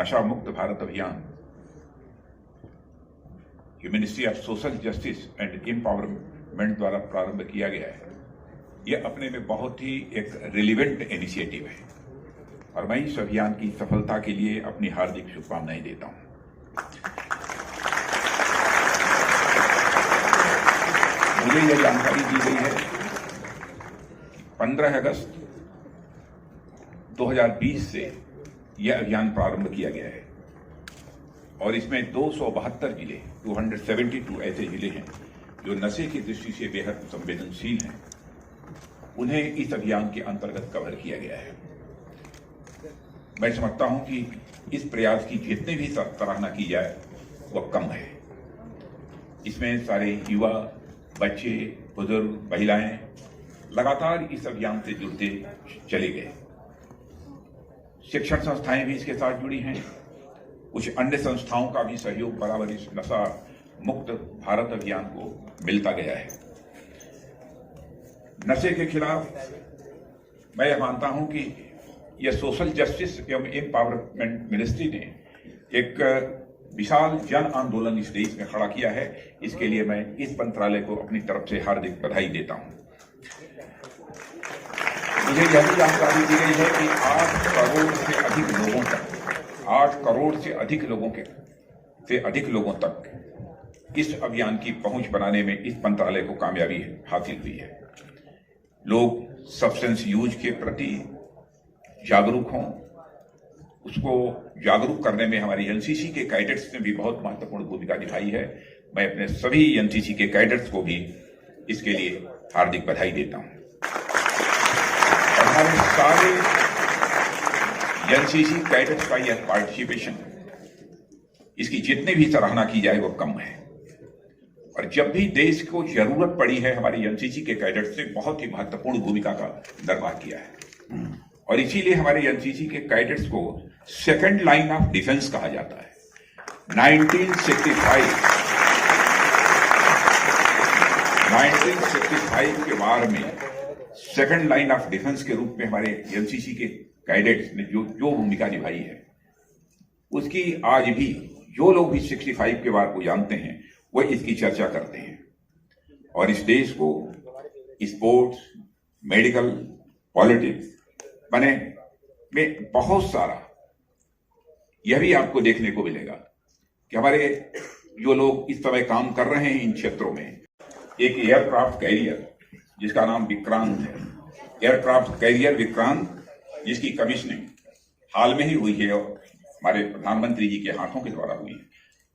नशा मुक्त भारत अभियान ये ministry of social justice and empowerment द्वारा प्रारंभ किया गया है। यह अपने में बहुत ही एक रिलेवेंट इनिशिएटिव है और मैं इस अभियान की सफलता के लिए अपनी हार्दिक शुभकामनाएं देता हूं। मुझे यह जानकारी दी गई है 15 अगस्त 2020 से यह अभियान प्रारंभ किया गया है और इसमें 272 जिले 272 ऐसे जिले हैं जो नशे की दृष्टि से बेहद संवेदनशील हैं, उन्हें इस अभियान के अंतर्गत कवर किया गया है। मैं समझता हूं कि इस प्रयास की जितनी भी सराहना की जाए वह कम है। इसमें सारे युवा, बच्चे, बुजुर्ग, महिलाएं लगातार इस अभियान से जुड़ते चले गए। शिक्षण संस्थाएं भी इसके साथ जुड़ी हैं। कुछ अन्य संस्थाओं का भी सहयोग बराबर इस नशा मुक्त भारत अभियान को मिलता गया है। नशे के खिलाफ मैं यह मानता हूं कि यह सोशल जस्टिस एवं एम्पावरमेंट मिनिस्ट्री ने एक विशाल जन आंदोलन इस देश में खड़ा किया है। इसके लिए मैं इस मंत्रालय को अपनी तरफ से हार्दिक बधाई देता हूं। मुझे यह भी जानकारी दी गई है कि 8 करोड़ से अधिक लोगों तक इस अभियान की पहुंच बनाने में इस मंत्रालय को कामयाबी हासिल हुई है। लोग सब्सटेंस यूज के प्रति जागरूक हों, उसको जागरूक करने में हमारी एनसीसी के कैडेट्स ने भी बहुत महत्वपूर्ण भूमिका निभाई है। मैं अपने सभी एनसीसी के कैडेट्स को भी इसके लिए हार्दिक बधाई देता हूं। और हमारे सारे एनसीसी कैडेट्स का यह पार्टिसिपेशन, इसकी जितनी भी सराहना की जाए वो कम है और जब भी देश को जरूरत पड़ी है हमारी एनसीसी के कैडेट्स ने बहुत ही महत्वपूर्ण भूमिका का निर्वाह किया है और इसीलिए हमारे एनसीसी के कैडेट्स को सेकंड लाइन ऑफ डिफेंस कहा जाता है। 1965 के वार में सेकंड लाइन ऑफ डिफेंस के रूप में हमारे एनसीसी के कैडेट्स ने जो भूमिका निभाई है, उसकी आज भी जो लोग भी 65 के वार को जानते हैं वह इसकी चर्चा करते हैं और इस देश को स्पोर्ट्स, मेडिकल, पॉलिटिक्स बने में बहुत सारा यह भी आपको देखने को मिलेगा कि हमारे जो लोग इस समय काम कर रहे हैं इन क्षेत्रों में, एक एयरक्राफ्ट कैरियर जिसका नाम विक्रांत है, एयरक्राफ्ट कैरियर विक्रांत, जिसकी कमीशनिंग हाल में ही हुई है और हमारे प्रधानमंत्री जी के हाथों के द्वारा हुई है।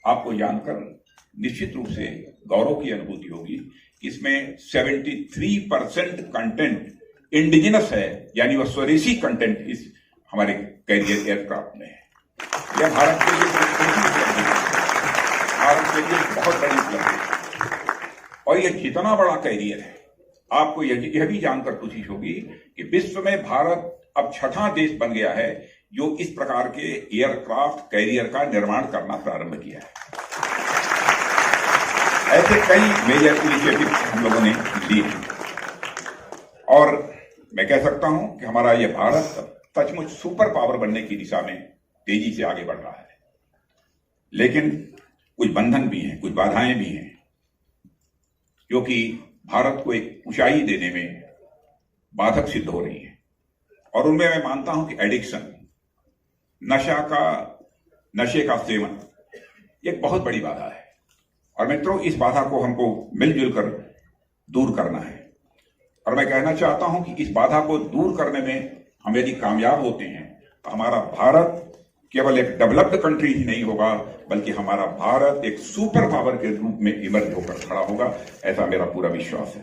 आपको जानकर निश्चित रूप से गौरव की अनुभूति होगी कि इसमें 73% कंटेंट इंडिजिनस है, यानी वह स्वदेशी कंटेंट इस हमारे कैरियर एयरक्राफ्ट में है। यह भारत के लिए बहुत बड़ी उपलब्धि है और यह जितना बड़ा कैरियर है, आपको यह भी जानकर खुशी होगी कि विश्व में भारत अब 6ठा देश बन गया है जो इस प्रकार के एयरक्राफ्ट कैरियर का निर्माण करना प्रारंभ किया है। ऐसे कई मेजर इनिशिएटिव हम लोगों ने लिए हैं और मैं कह सकता हूं कि हमारा यह भारत सचमुच सुपर पावर बनने की दिशा में तेजी से आगे बढ़ रहा है। लेकिन कुछ बंधन भी हैं, कुछ बाधाएं भी हैं जो कि भारत को एक ऊंचाई देने में बाधक सिद्ध हो रही है और उनमें मैं मानता हूं कि एडिक्शन, नशे का सेवन एक बहुत बड़ी बाधा है और मित्रों, इस बाधा को हमको मिलजुल कर दूर करना है और मैं कहना चाहता हूं कि इस बाधा को दूर करने में हम यदि कामयाब होते हैं तो हमारा भारत केवल एक डेवलप्ड कंट्री ही नहीं होगा, बल्कि हमारा भारत एक सुपर पावर के रूप में इमर्ज होकर खड़ा होगा, ऐसा मेरा पूरा विश्वास है।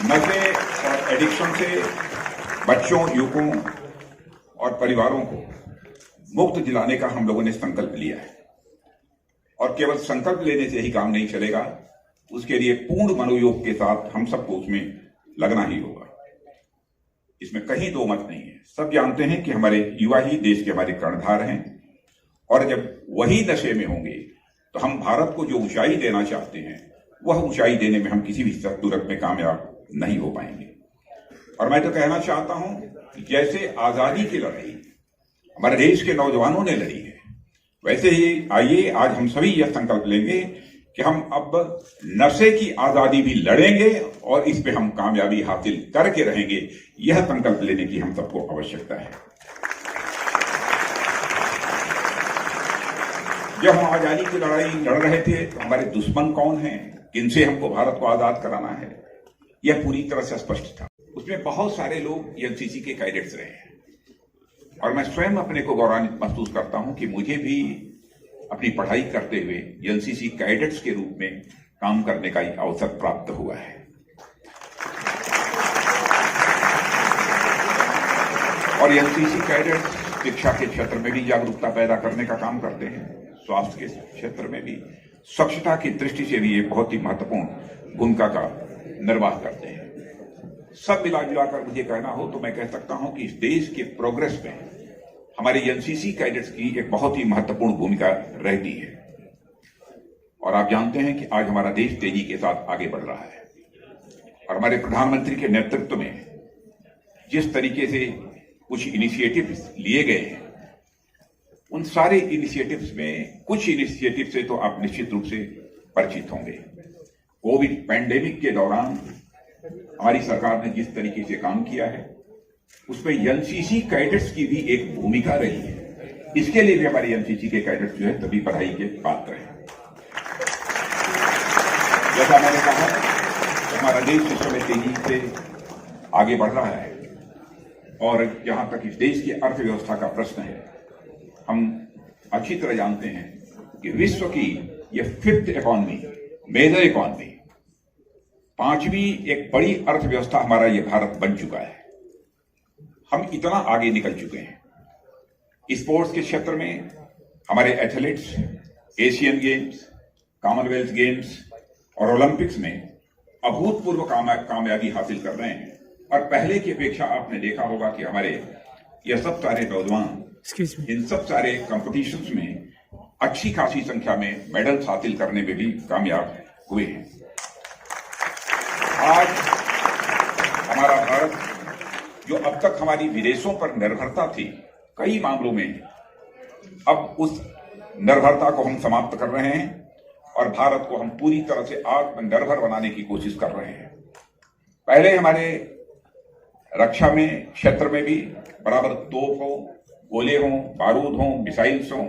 नशे और एडिक्शन से बच्चों, युवकों और परिवारों को मुक्त दिलाने का हम लोगों ने संकल्प लिया है और केवल संकल्प लेने से ही काम नहीं चलेगा, उसके लिए पूर्ण मनोयोग के साथ हम सबको उसमें लगना ही होगा। इसमें कहीं दो मत नहीं है। सब जानते हैं कि हमारे युवा ही देश के हमारे कर्णधार हैं और जब वही नशे में होंगे तो हम भारत को जो ऊंचाई देना चाहते हैं वह ऊंचाई देने में हम किसी भी सूरत में कामयाब नहीं हो पाएंगे। और मैं तो कहना चाहता हूं कि जैसे आजादी की लड़ाई हमारे देश के नौजवानों ने लड़ी है। वैसे ही आइए आज हम सभी यह संकल्प लेंगे कि हम अब नशे की आजादी भी लड़ेंगे और इस पे हम कामयाबी हासिल करके रहेंगे। यह संकल्प लेने की हम सबको आवश्यकता है। जब हम आजादी की लड़ाई लड़ रहे थे तो हमारे दुश्मन कौन हैं, किनसे हमको भारत को आजाद कराना है, यह पूरी तरह से स्पष्ट था। उसमें बहुत सारे लोग एनसीसी के कैडेट्स रहे हैं और मैं स्वयं अपने को गौरवान्वित महसूस करता हूं कि मुझे भी अपनी पढ़ाई करते हुए एनसीसी कैडेट्स के रूप में काम करने का एक अवसर प्राप्त हुआ है। और एनसीसी कैडेट्स शिक्षा के क्षेत्र में भी जागरूकता पैदा करने का काम करते हैं, स्वास्थ्य के क्षेत्र में भी, स्वच्छता की दृष्टि से भी ये बहुत ही महत्वपूर्ण भूमिका का निर्वाह करते हैं। सब मिला जुलाकर मुझे कहना हो तो मैं कह सकता हूं कि इस देश के प्रोग्रेस में हमारे एनसीसी कैडेट्स की एक बहुत ही महत्वपूर्ण भूमिका रहती है। और आप जानते हैं कि आज हमारा देश तेजी के साथ आगे बढ़ रहा है और हमारे प्रधानमंत्री के नेतृत्व में जिस तरीके से कुछ इनिशिएटिव्स लिए गए हैं, उन सारे इनिशिएटिव्स में कुछ इनिशिएटिव से तो आप निश्चित रूप से परिचित होंगे। कोविड पैंडेमिक के दौरान हमारी सरकार ने जिस तरीके से काम किया है उसमें एनसीसी कैडेट्स की भी एक भूमिका रही है। इसके लिए भी हमारे एनसीसी के कैडेट्स जो है तभी बधाई के पात्र हैं। जैसा मैंने कहा, हमारा देश इस समय तेजी से आगे बढ़ रहा है और जहां तक इस देश की अर्थव्यवस्था का प्रश्न है, हम अच्छी तरह जानते हैं कि विश्व की यह 5th इकोनॉमी, मेजर इकोनॉमी, 5वीं एक बड़ी अर्थव्यवस्था हमारा ये भारत बन चुका है। हम इतना आगे निकल चुके हैं। स्पोर्ट्स के क्षेत्र में हमारे athletes Asian games, Commonwealth games और ओलंपिक्स में अभूतपूर्व कामयाबी हासिल कर रहे हैं। और पहले की अपेक्षा आपने देखा होगा कि हमारे यह सब सारे नौजवान इन सब सारे कॉम्पिटिशन्स में अच्छी खासी संख्या में मेडल्स हासिल करने में भी कामयाब हुए हैं। आज हमारा भारत, जो अब तक हमारी विदेशों पर निर्भरता थी कई मामलों में, अब उस निर्भरता को हम समाप्त कर रहे हैं और भारत को हम पूरी तरह से आत्मनिर्भर बनाने की कोशिश कर रहे हैं। पहले हमारे रक्षा में क्षेत्र में भी बराबर तोप हो, गोले हों, बारूद हों, मिसाइल्स हों,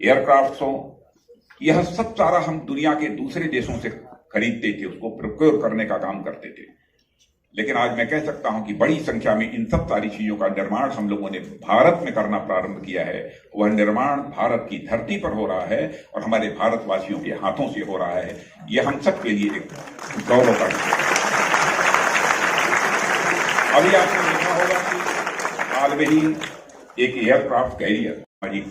एयरक्राफ्ट हों, यह सब सारा हम दुनिया के दूसरे देशों से खरीदते थे, उसको प्रोक्योर करने का काम करते थे। लेकिन आज मैं कह सकता हूं कि बड़ी संख्या में इन सब सारी चीजों का निर्माण हम लोगों ने भारत में करना प्रारंभ किया है। वह निर्माण भारत की धरती पर हो रहा है और हमारे भारतवासियों के हाथों से हो रहा है। यह हम सब के लिए एक गौरव का विषय है। अभी आपने देखा होगा कि हाल में ही एक एयरक्राफ्ट कैरियर, सामाजिक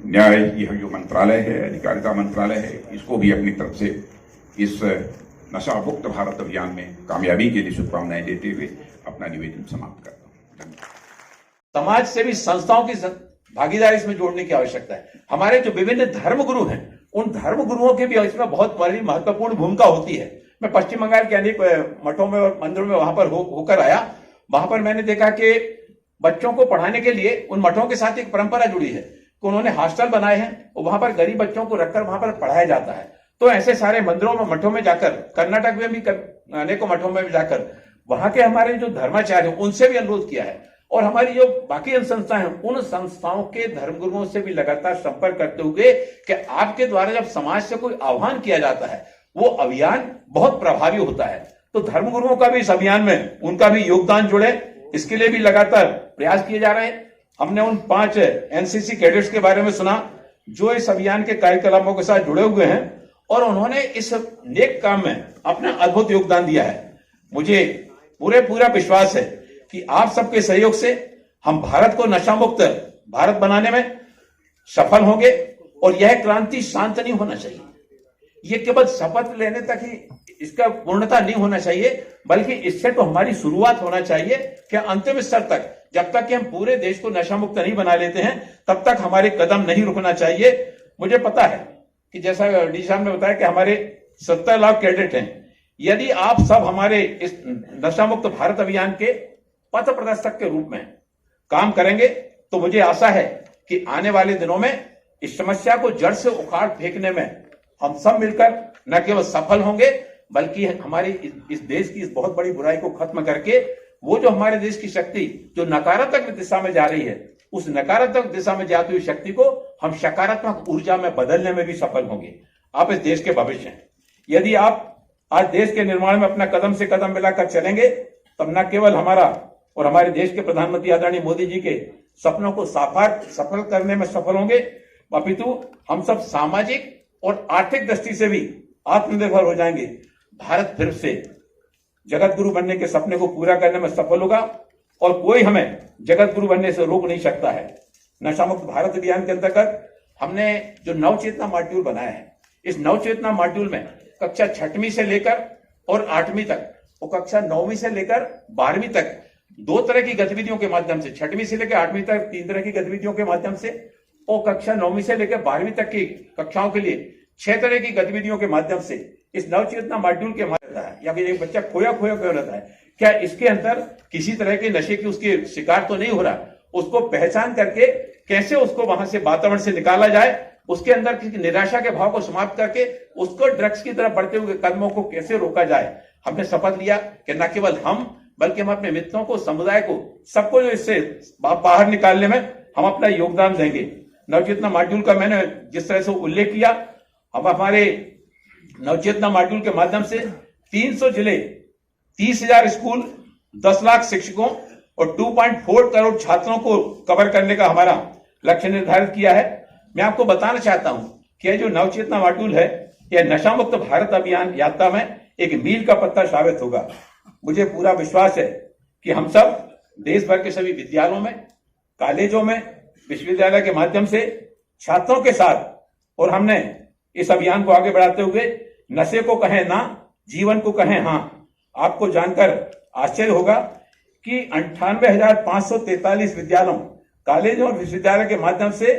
न्याय यह जो मंत्रालय है, अधिकारिता मंत्रालय है, इसको भी अपनी तरफ से इस नशा मुक्त भारत अभियान में कामयाबी के लिए शुभकामनाएं देते हुए अपना निवेदन समाप्त करता हूं। धन्यवाद। समाज सेवी संस्थाओं की भागीदारी इसमें जोड़ने की आवश्यकता है। हमारे जो विभिन्न धर्म गुरु हैं, उन धर्म गुरुओं की भी इसमें बहुत बड़ी महत्वपूर्ण भूमिका होती है। मैं पश्चिम बंगाल के अनेक मठों में और मंदिरों में वहां पर होकर आया। वहां पर मैंने देखा कि बच्चों को पढ़ाने के लिए उन मठों के साथ एक परंपरा जुड़ी है कि उन्होंने हॉस्टल बनाए हैं और वहां पर गरीब बच्चों को रखकर वहां पर पढ़ाया जाता है। तो ऐसे सारे मंदिरों में, मठों में जाकर, कर्नाटक में भी अनेकों मठों में जाकर वहां के हमारे जो धर्माचार्य हैं उनसे भी अनुरोध किया है और हमारी जो बाकी संस्थाएं हैं उन संस्थाओं के धर्मगुरुओं से भी लगातार संपर्क करते हुए कि आपके द्वारा जब समाज से कोई आह्वान किया जाता है वो अभियान बहुत प्रभावी होता है। तो धर्मगुरुओं का भी इस अभियान में उनका भी योगदान जुड़े, इसके लिए भी लगातार प्रयास किए जा रहे हैं। हमने उन 5 एनसीसी कैडेट्स के बारे में सुना जो इस अभियान के कार्यक्रमों के साथ जुड़े हुए हैं और उन्होंने इस नेक काम में अपना अद्भुत योगदान दिया है। मुझे पूरा विश्वास है कि आप सबके सहयोग से हम भारत को नशा मुक्त भारत बनाने में सफल होंगे और यह क्रांति शांत नहीं होना चाहिए। ये केवल शपथ लेने तक ही इसका पूर्णता नहीं होना चाहिए, बल्कि इससे तो हमारी शुरुआत होना चाहिए कि अंतिम स्तर तक, जब तक कि हम पूरे देश को नशा मुक्त नहीं बना लेते हैं तब तक हमारे कदम नहीं रुकना चाहिए। मुझे पता है कि जैसा डी साहब ने बताया कि हमारे 70 लाख कैडेट हैं। यदि आप सब हमारे इस नशा मुक्त भारत अभियान के पथ प्रदर्शक के रूप में काम करेंगे तो मुझे आशा है कि आने वाले दिनों में इस समस्या को जड़ से उखाड़ फेंकने में हम सब मिलकर न केवल सफल होंगे बल्कि हमारी इस देश की इस बहुत बड़ी बुराई को खत्म करके वो जो हमारे देश की शक्ति जो नकारात्मक दिशा में जा रही है उस नकारात्मक दिशा में जाती हुई शक्ति को हम सकारात्मक ऊर्जा में बदलने में भी सफल होंगे। आप इस देश के भविष्य हैं। यदि आप आज देश के निर्माण में अपना कदम से कदम मिलाकर चलेंगे तब न केवल हमारा और हमारे देश के प्रधानमंत्री आदरणीय मोदी जी के सपनों को सफल करने में सफल होंगे, अपितु हम सब सामाजिक और आर्थिक दृष्टि से भी आत्मनिर्भर हो जाएंगे। भारत फिर से जगत गुरु बनने के सपने को पूरा करने में सफल होगा और कोई हमें जगत गुरु बनने से रोक नहीं सकता है। नशा मुक्त भारत अभियान के अंतर्गत हमने जो नवचेतना मॉड्यूल बनाया है, इस नवचेतना मॉड्यूल में कक्षा 6वीं से लेकर और 8वीं तक और कक्षा 9वीं से लेकर 12वीं तक 2 तरह की गतिविधियों के माध्यम से, 6वीं से लेकर 8वीं तक 3 तरह की गतिविधियों के माध्यम से और कक्षा 9वीं से लेकर 12वीं तक की कक्षाओं के लिए 6 तरह की गतिविधियों के माध्यम से इस नवचेतना मॉड्यूल के माध्यम है। या फिर एक बच्चा खोया क्यों रहता है, क्या इसके अंदर किसी तरह के नशे की उसके शिकार तो नहीं हो रहा, उसको पहचान करके कैसे उसको वहां से वातावरण से निकाला जाए, उसके अंदर की निराशा के भाव को समाप्त करके उसको ड्रग्स की तरफ बढ़ते हुए कदमों को कैसे रोका जाए। हमने शपथ लिया कि न केवल हम बल्कि हम अपने मित्रों को, समुदाय को, सबको जो इससे बाहर निकालने में हम अपना योगदान देंगे। नवचेतना मॉड्यूल का मैंने जिस तरह से उल्लेख किया, हम हमारे नवचेतना मॉड्यूल के माध्यम से 300 जिले, 30,000 स्कूल, 10 लाख शिक्षकों और 2.4 करोड़ छात्रों को कवर करने का हमारा लक्ष्य निर्धारित किया है। मैं आपको बताना चाहता हूं कि यह जो नवचेतना मॉड्यूल है यह नशा मुक्त भारत अभियान यात्रा में एक मील का पत्थर साबित होगा। मुझे पूरा विश्वास है कि हम सब देश भर के सभी विद्यालयों में, कॉलेजों में, विश्वविद्यालय के माध्यम से छात्रों के साथ और हमने इस अभियान को आगे बढ़ाते हुए नशे को कहें ना, जीवन को कहें हाँ। आपको जानकर आश्चर्य होगा कि 98,543 विद्यालयों, कॉलेजों और विश्वविद्यालय के माध्यम से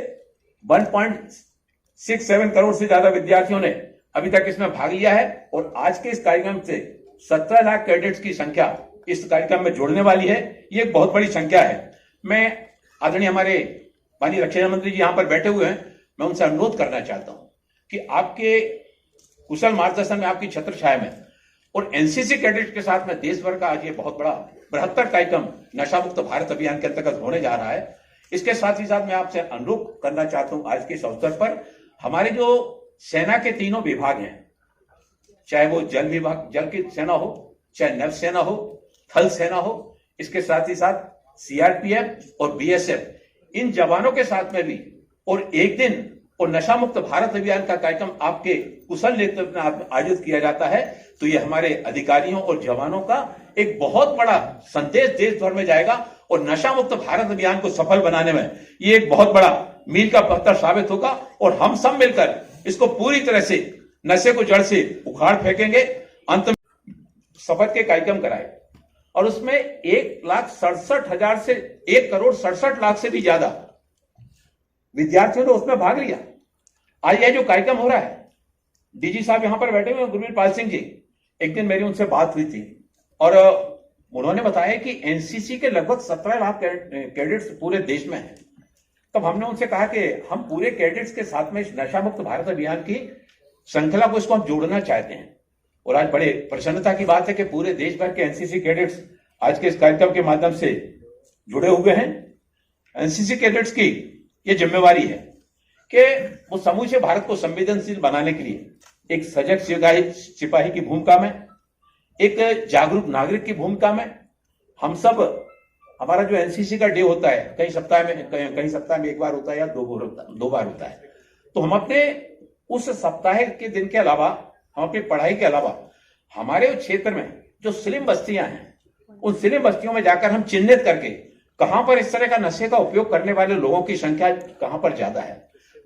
1.67 करोड़ से ज्यादा विद्यार्थियों ने अभी तक इसमें भाग लिया है और आज के इस कार्यक्रम से 17 लाख कैडेट्स की संख्या इस कार्यक्रम में जुड़ने वाली है। ये एक बहुत बड़ी संख्या है। मैं आदरणीय हमारे माननीय रक्षा मंत्री जी यहाँ पर बैठे हुए हैं, मैं उनसे अनुरोध करना चाहता हूं कि आपके कुशल मार्गदर्शन में, आपकी छत्र छाया में और एनसीसी कैडेट के साथ में देश भर का आज ये बहुत बड़ा बृहत्तर कार्यक्रम नशा मुक्त भारत अभियान के अंतर्गत होने जा रहा है। इसके साथ ही साथ मैं आपसे अनुरोध करना चाहता हूं आज के इस अवसर पर हमारे जो सेना के तीनों विभाग हैं, चाहे वो जल विभाग, जल की सेना हो, चाहे नभ सेना हो, थल सेना हो, इसके साथ ही साथ सीआरपीएफ और बीएसएफ, इन जवानों के साथ में भी और एक दिन और नशा मुक्त भारत अभियान का कार्यक्रम आपके कुशल नेतृत्व में आयोजित किया जाता है, तो ये हमारे अधिकारियों और जवानों का एक बहुत बड़ा संदेश देश भर में जाएगा और नशा मुक्त भारत अभियान को सफल बनाने में ये एक बहुत बड़ा मील का पत्थर साबित होगा और हम सब मिलकर इसको पूरी तरह से नशे को जड़ से उखाड़ फेंकेंगे। अंत में शपथ के कार्यक्रम कराए और उसमें 1,67,000 से 1,67,00,000 से भी ज्यादा विद्यार्थियों ने उसमें भाग लिया। आज यह जो कार्यक्रम हो रहा है, डीजी साहब यहां पर बैठे हुए गुरमीत पाल सिंह जी, एक दिन मेरी उनसे बात हुई थी और उन्होंने बताया कि एनसीसी के लगभग 17 लाख कैडेट्स पूरे देश में हैं। तब हमने उनसे कहा कि हम पूरे कैडेट्स के साथ में इस नशा मुक्त भारत अभियान की श्रृंखला को इसको हम जोड़ना चाहते हैं और आज बड़े प्रसन्नता की बात है कि पूरे देश भर के एनसीसी कैडेट्स आज के इस कार्यक्रम के माध्यम से जुड़े हुए हैं। एनसीसी कैडेट्स की ये जिम्मेवारी है कि वो समूचे भारत को संवेदनशील बनाने के लिए एक सजग सिपाही की भूमिका में, एक जागरूक नागरिक की भूमिका में हम सब, हमारा जो एनसीसी का डे होता है कई सप्ताह में एक बार होता है या दो बार होता है, तो हम अपने उस सप्ताह के दिन के अलावा, हम अपनी पढ़ाई के अलावा हमारे क्षेत्र में जो स्लिम बस्तियां हैं, उन स्लिम बस्तियों में जाकर हम चिन्हित करके कहां पर इस तरह का नशे का उपयोग करने वाले लोगों की संख्या कहां पर ज्यादा है,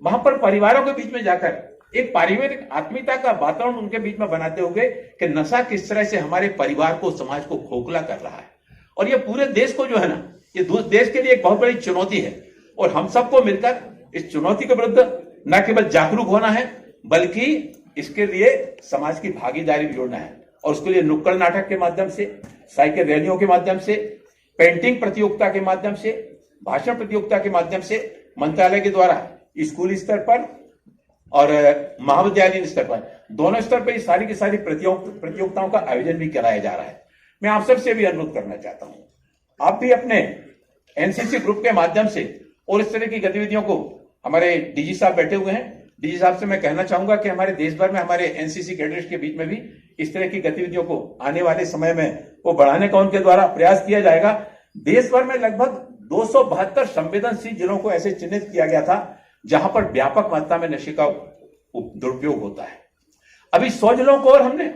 वहां पर परिवारों के बीच में जाकर एक पारिवारिक आत्मीयता का वातावरण उनके बीच में बनाते हुए कि नशा किस तरह से हमारे परिवार को, समाज को खोखला कर रहा है। और ये पूरे देश को जो है ना, ये देश के लिए एक बहुत बड़ी चुनौती है और हम सबको मिलकर इस चुनौती के विरुद्ध न केवल जागरूक होना है बल्कि इसके लिए समाज की भागीदारी भी जोड़ना है। और उसके लिए नुक्कड़ नाटक के माध्यम से, साइकिल रैलियों के माध्यम से, पेंटिंग प्रतियोगिता के माध्यम से, भाषण प्रतियोगिता के माध्यम से मंत्रालय के द्वारा स्कूल स्तर पर और महाविद्यालयीन स्तर पर, दोनों स्तर पर सारी की सारी प्रतियोगिताओं का आयोजन भी कराया जा रहा है। मैं आप सबसे भी अनुरोध करना चाहता हूं, आप भी अपने एनसीसी ग्रुप के माध्यम से और इस तरह की गतिविधियों को, हमारे डीजी साहब बैठे हुए हैं, डीजी साहब से मैं कहना चाहूंगा कि हमारे देश भर में हमारे एनसीसी कैडेट्स के बीच में भी इस तरह की गतिविधियों को आने वाले समय में वो बढ़ाने का उनके द्वारा प्रयास किया जाएगा। देश भर में लगभग 272 संवेदनशील जिलों को ऐसे चिन्हित किया गया था जहां पर व्यापक मात्रा में नशे का दुरुपयोग होता है। अभी 100 जिलों को और हमने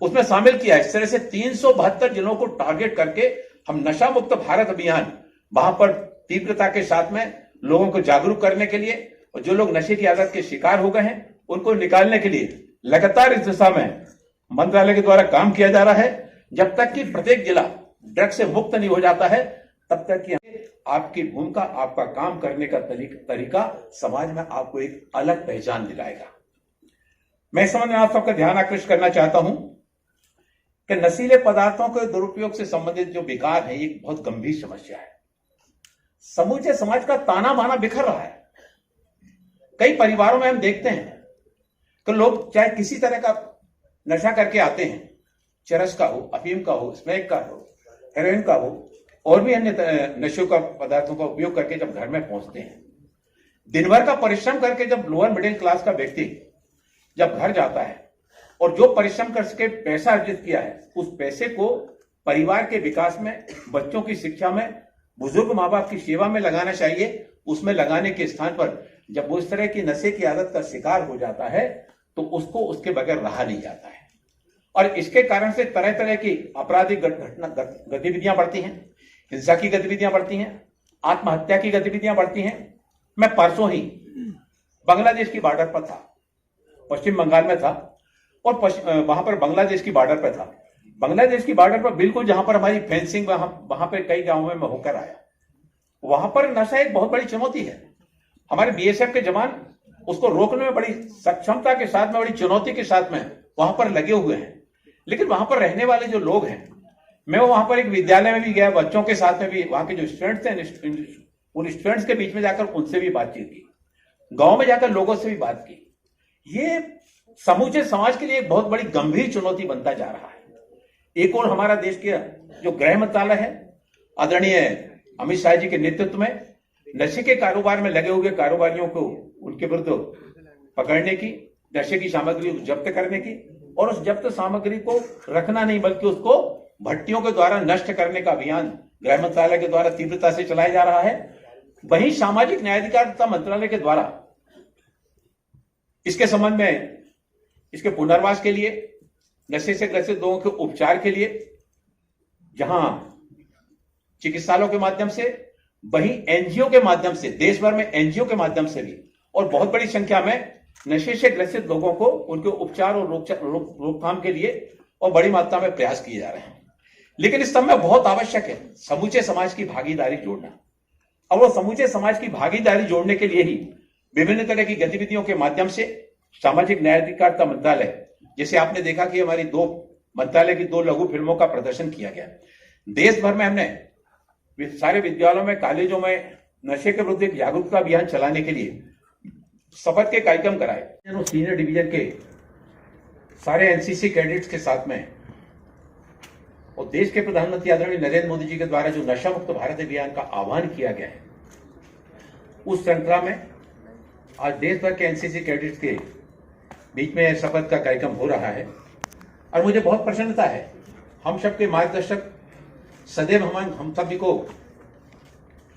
उसमें शामिल किया है। इस तरह से 372 जिलों को टारगेट करके हम नशा मुक्त भारत अभियान वहां पर तीव्रता के साथ में लोगों को जागरूक करने के लिए, और जो लोग नशे की आदत के शिकार हो गए हैं उनको निकालने के लिए लगातार इस दिशा में मंत्रालय के द्वारा काम किया जा रहा है। जब तक कि प्रत्येक जिला ड्रग्स से मुक्त नहीं हो जाता है, तब तक कि आपकी भूमिका, आपका काम करने का तरीका समाज में आपको एक अलग पहचान दिलाएगा। मैं इस समय में आप सबका ध्यान आकृष्ट करना चाहता हूं कि नशीले पदार्थों के दुरुपयोग से संबंधित जो विकार है, ये बहुत गंभीर समस्या है। समूचे समाज का ताना बाना बिखर रहा है। कई परिवारों में हम देखते हैं कि लोग चाहे किसी तरह का नशा करके आते हैं, चरस का हो, अफीम का हो, स्मैक का हो, हेरोइन का हो, और भी अन्य नशों का पदार्थों का उपयोग करके जब घर में पहुंचते हैं, दिन भर का परिश्रम करके जब लोअर मिडिल क्लास का व्यक्ति जब घर जाता है और जो परिश्रम करके पैसा अर्जित किया है, उस पैसे को परिवार के विकास में, बच्चों की शिक्षा में, बुजुर्ग माँ बाप की सेवा में लगाना चाहिए। उसमें लगाने के स्थान पर जब वो इस तरह की नशे की आदत का शिकार हो जाता है तो उसको उसके बगैर रहा नहीं जाता है, और इसके कारण से तरह तरह की आपराधिक गतिविधियां बढ़ती हैं, हिंसा की गतिविधियां बढ़ती हैं, आत्महत्या की गतिविधियां बढ़ती हैं। मैं परसों ही बांग्लादेश की बॉर्डर पर था, पश्चिम बंगाल में था, और वहां पर बांग्लादेश की बॉर्डर पर था। बांग्लादेश की बॉर्डर पर बिल्कुल जहां पर हमारी फेंसिंग, वहां पर कई गांवों में मैं होकर आया, वहां पर नशा एक बहुत बड़ी चुनौती है। हमारे बीएसएफ के जवान उसको रोकने में बड़ी सक्षमता के साथ में, बड़ी चुनौती के साथ में वहां पर लगे हुए हैं। लेकिन वहां पर रहने वाले जो लोग हैं, मैं वहां पर एक विद्यालय में भी गया, बच्चों के साथ में भी, वहां के जो स्टूडेंट्स थे, उन स्टूडेंट्स के बीच में जाकर उनसे भी बातचीत की, गांव में जाकर लोगों से भी बात की। ये समूचे समाज के लिए एक बहुत बड़ी गंभीर चुनौती बनता जा रहा है। एक और हमारा देश के जो गृह मंत्रालय है, आदरणीय अमित शाह जी के नेतृत्व में नशे के कारोबार में लगे हुए कारोबारियों को, उनके विरुद्ध पकड़ने की, नशे की सामग्री जब्त करने की, और उस जब्त सामग्री को रखना नहीं बल्कि उसको भट्टियों के द्वारा नष्ट करने का अभियान गृह मंत्रालय के द्वारा तीव्रता से चलाया जा रहा है। वहीं सामाजिक न्याय अधिकारिता मंत्रालय के द्वारा इसके संबंध में, इसके पुनर्वास के लिए, नशे से ग्रसित लोगों के उपचार के लिए जहां चिकित्सालयों के माध्यम से, वहीं एनजीओ के माध्यम से, देश भर में एनजीओ के माध्यम से भी, और बहुत बड़ी संख्या में नशे से ग्रसित लोगों को उनके उपचार और रोकथाम के लिए और बड़ी मात्रा में प्रयास किए जा रहे हैं। लेकिन इस समय बहुत आवश्यक है समूचे समाज की भागीदारी जोड़ना, और वो समूचे समाज की भागीदारी जोड़ने के लिए ही विभिन्न तरह की गतिविधियों के माध्यम से सामाजिक न्याय अधिकारिता मंत्रालय, जैसे आपने देखा कि हमारी मंत्रालय की 2 लघु फिल्मों का प्रदर्शन किया गया। देश भर में हमने सारे विद्यालयों में, कॉलेजों में नशे के विरुद्ध एक जागरूकता अभियान चलाने के लिए शपथ के कार्यक्रम कराए। सीनियर डिवीजन के सारे एनसीसी कैडेट्स के साथ में, और देश के प्रधानमंत्री आदरणीय नरेंद्र मोदी जी के द्वारा जो नशा मुक्त भारत अभियान का आह्वान किया गया है, उस श्रृंखला में आज देश भर के एनसीसी कैडेट्स के बीच में शपथ का कार्यक्रम हो रहा है। और मुझे बहुत प्रसन्नता है, हम सबके मार्गदर्शक, सदैव हम सभी को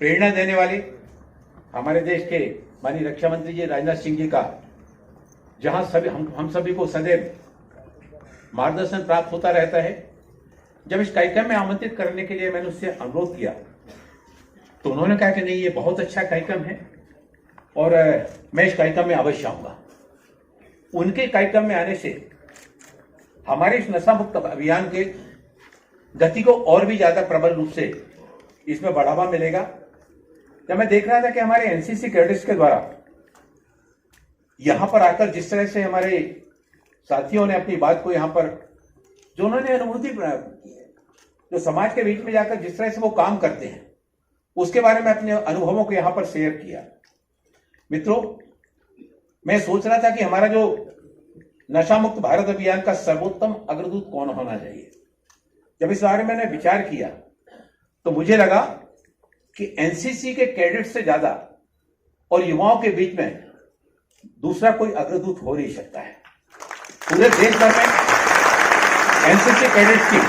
प्रेरणा देने वाले हमारे देश के माननीय रक्षा मंत्री जी राजनाथ सिंह जी का, जहां सभी हम सभी को सदैव मार्गदर्शन प्राप्त होता रहता है। जब इस कार्यक्रम में आमंत्रित करने के लिए मैंने उससे अनुरोध किया तो उन्होंने कहा कि नहीं, ये बहुत अच्छा कार्यक्रम है और मैं इस कार्यक्रम में अवश्य आऊंगा। उनके कार्यक्रम में आने से हमारे इस नशा मुक्त अभियान के गति को और भी ज्यादा प्रबल रूप से इसमें बढ़ावा मिलेगा। जब मैं देख रहा था कि हमारे एनसीसी कैडेट्स के द्वारा यहां पर आकर जिस तरह से हमारे साथियों ने अपनी बात को यहां पर, जो उन्होंने अनुभूति की है, जो समाज के बीच में जाकर जिस तरह से वो काम करते हैं, उसके बारे में अपने अनुभवों को यहां पर शेयर किया। मित्रों, मैं सोच रहा था कि हमारा जो नशा मुक्त भारत अभियान का सर्वोत्तम अग्रदूत कौन होना चाहिए। जब इस बारे में मैंने विचार किया तो मुझे लगा कि एनसीसी के कैडेट से ज्यादा और युवाओं के बीच में दूसरा कोई अग्रदूत हो नहीं सकता है। पूरे देश भर में एनसीसी कैडेट्स की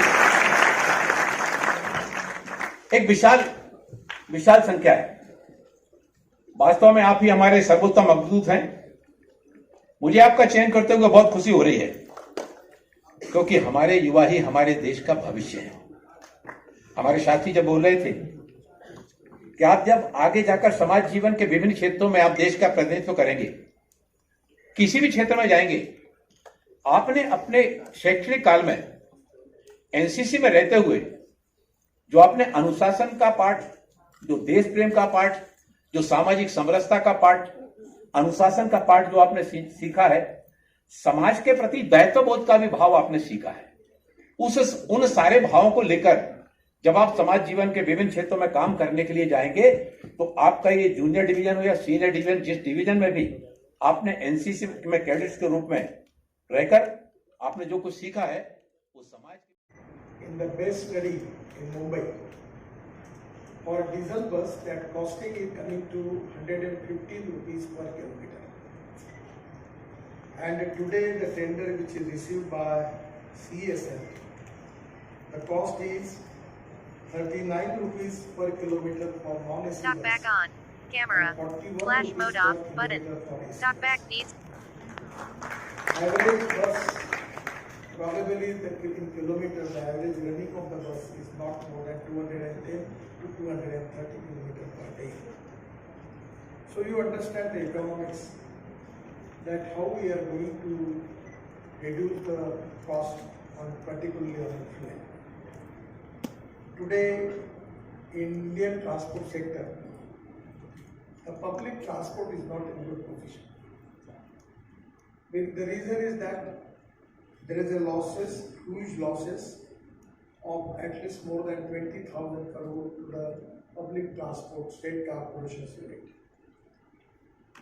एक विशाल संख्या है। वास्तव में आप ही हमारे सर्वोत्तम अग्रदूत हैं। मुझे आपका चयन करते हुए बहुत खुशी हो रही है, क्योंकि हमारे युवा ही हमारे देश का भविष्य है। हमारे साथी जब बोल रहे थे कि आप जब आगे जाकर समाज जीवन के विभिन्न क्षेत्रों में आप देश का प्रतिनिधित्व करेंगे, किसी भी क्षेत्र में जाएंगे, आपने अपने शैक्षणिक काल में एनसीसी में रहते हुए जो आपने अनुशासन का पाठ, जो देश प्रेम का पाठ, जो सामाजिक समरसता का पाठ, अनुशासन का पाठ जो आपने सीखा है, समाज के प्रति दायित्वबोध का भी भाव आपने सीखा है। उन सारे भावों को लेकर जब आप समाज जीवन के विभिन्न क्षेत्रों में काम करने के लिए जाएंगे, तो आपका ये जूनियर डिवीजन हो या सीनियर डिवीजन, जिस डिवीजन में भी आपने एनसीसी में कैडेट्स के रूप में रहकर आपने जो कुछ सीखा है, वो समाज in the base study in Mumbai for a diesel bus that costing is coming to 115 rupees per kilometer. And today the tender which is received by CSL, the cost is 39 rupees per kilometer for non-AC Stock back on. Camera. Flash mode off. Button. Stock back needs. Average bus, probably in kilometers, the average running of the bus is not more than 210 to 230 kilometers per day. So you understand the economics, that how we are going to reduce the cost on particularly on fuel. Today, in Indian transport sector, the public transport is not in good position. The reason is that there is a huge losses of at least more than 20,000 crore to the public transport state corporations unit.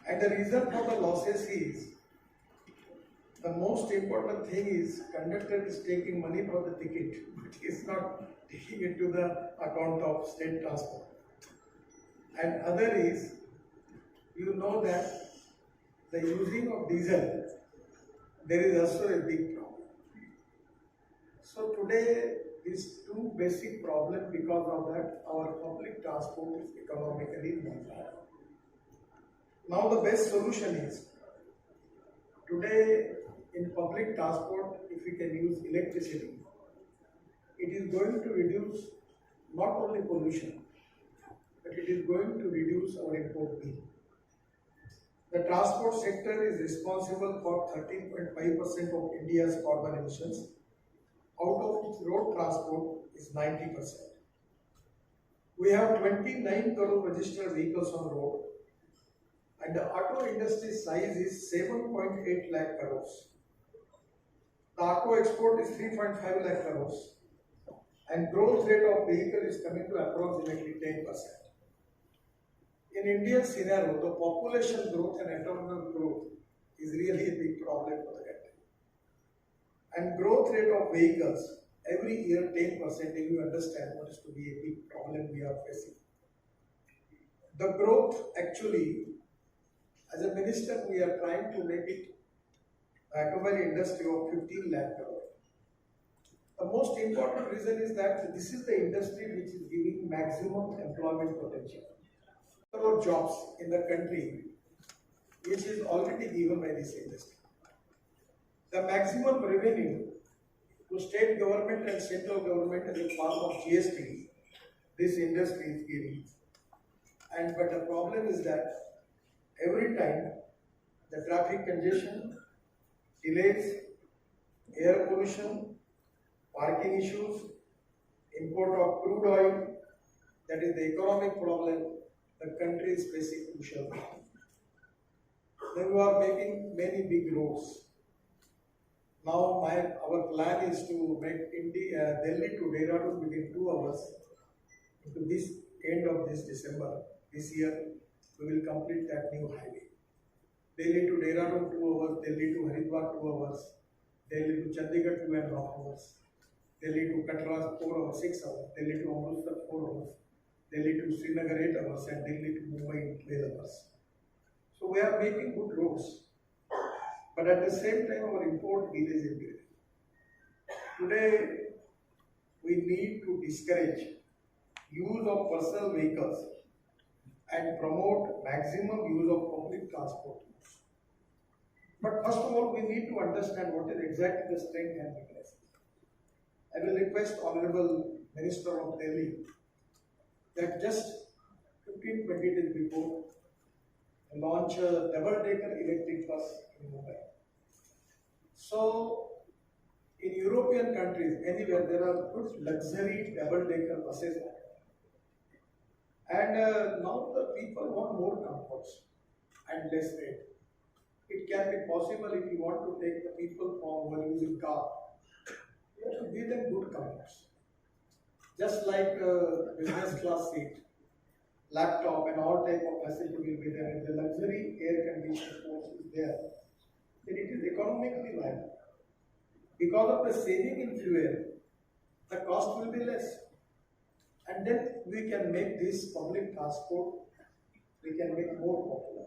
And the reason for the losses is, the most important thing is conductor is taking money for the ticket, but he is not taking it to the account of state transport. And other is, you know that the using of diesel, there is also a big problem. So today, these two basic problems, because of that, our public transport is economically not viable. Now the best solution is, today in public transport, if we can use electricity, it is going to reduce not only pollution, but it is going to reduce our import bill. The transport sector is responsible for 13.5% of India's carbon emissions, out of which road transport is 90%. We have 29 crore registered vehicles on road, and the auto industry size is 7.8 lakh crores. The auto export is 3.5 lakh crores, and growth rate of vehicle is coming to approximately 10%. In Indian scenario, the population growth and economic growth is really a big problem for the country. And growth rate of vehicles, every year 10%, if you understand what is to be a big problem we are facing. The growth actually, as a minister, we are trying to make it automobile industry of 15 lakh crore. The most important reason is that this is the industry which is giving maximum employment potential. Crore jobs in the country, which is already given by this industry. The maximum revenue to state government and central government in the form of GST, this industry is giving. But the problem is that every time the traffic congestion, delays, air pollution, parking issues, import of crude oil, that is the economic problem the country is facing crucial. Then we are making many big roads. Now our plan is to make Delhi to Dehradun within 2 hours. Into this end of this December, this year, we will complete that new highway. Delhi to Dehradun 2 hours, Delhi to Haridwar 2 hours, Delhi to Chandigarh 2.5 hours, Delhi to Katra 4 hours, 6 hours, Delhi to Amritsar 4 hours, Delhi to Srinagar 8 hours, and Delhi to Mumbai 12 hours. So we are making good roads, but at the same time our import bill is increasing. Today we need to discourage use of personal vehicles and promote maximum use of public transport. But first of all, we need to understand what is exactly the strength and weakness. I will request Honorable Minister of Delhi that just 15-20 days before launch a double-decker electric bus in Mumbai. So, in European countries, anywhere there are good luxury double-decker buses. And now the people want more comforts and less rate. It can be possible if you want to take the people from who are using car, you have to give them good comforts. Just like business class seat, laptop and all type of facility will be there. If the luxury air conditioned coach is there, then it is economically viable. Because of the saving in fuel, the cost will be less. And then we can make this public transport, we can make more popular.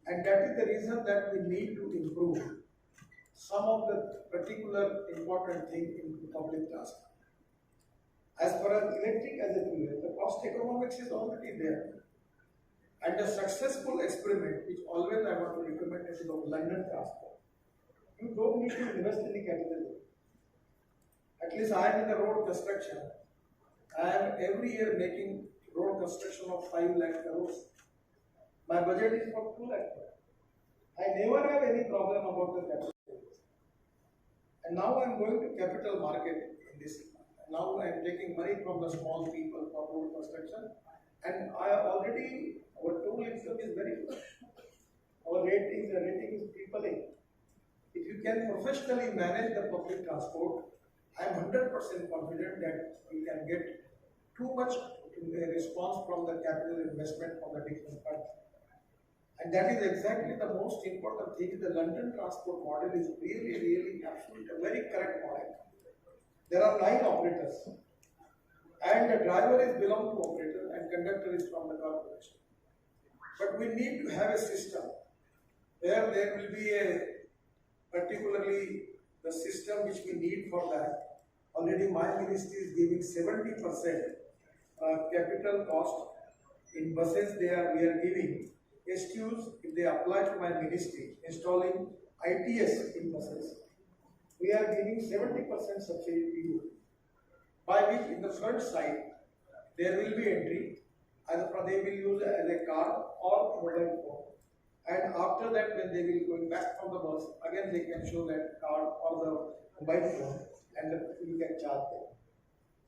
And that is the reason that we need to improve some of the particular important things in public transport. As far as electric as a fuel, the cost economics is already there. And the successful experiment, which always I want to recommend, is of London transport. You don't need to invest any capital. At least I am in the road construction. I am every year making road construction of 5 lakh crores. My budget is for 2 lakh crores. I never have any problem about the capital. And now I am going to capital market in this. Now I am taking money from the small people for road construction. And our toll income is very good. Our rating is AAA. If you can professionally manage the public transport, I am 100% confident that we can get too much response from the capital investment from the different parts. And that is exactly the most important thing. The London transport model is really absolutely a very correct model. There are 9 operators, and the driver is belong to operator and conductor is from the corporation. But we need to have a system where there will be particularly the system which we need for that. Already my ministry is giving 70% capital cost in buses. We are giving SQs if they apply to my ministry, installing ITS in buses. We are giving 70% subsidy to you, by which in the front side there will be entry, either they will use as a car or mobile phone. And after that, when they will go back from the bus, again they can show that card or the mobile phone, and you can charge them.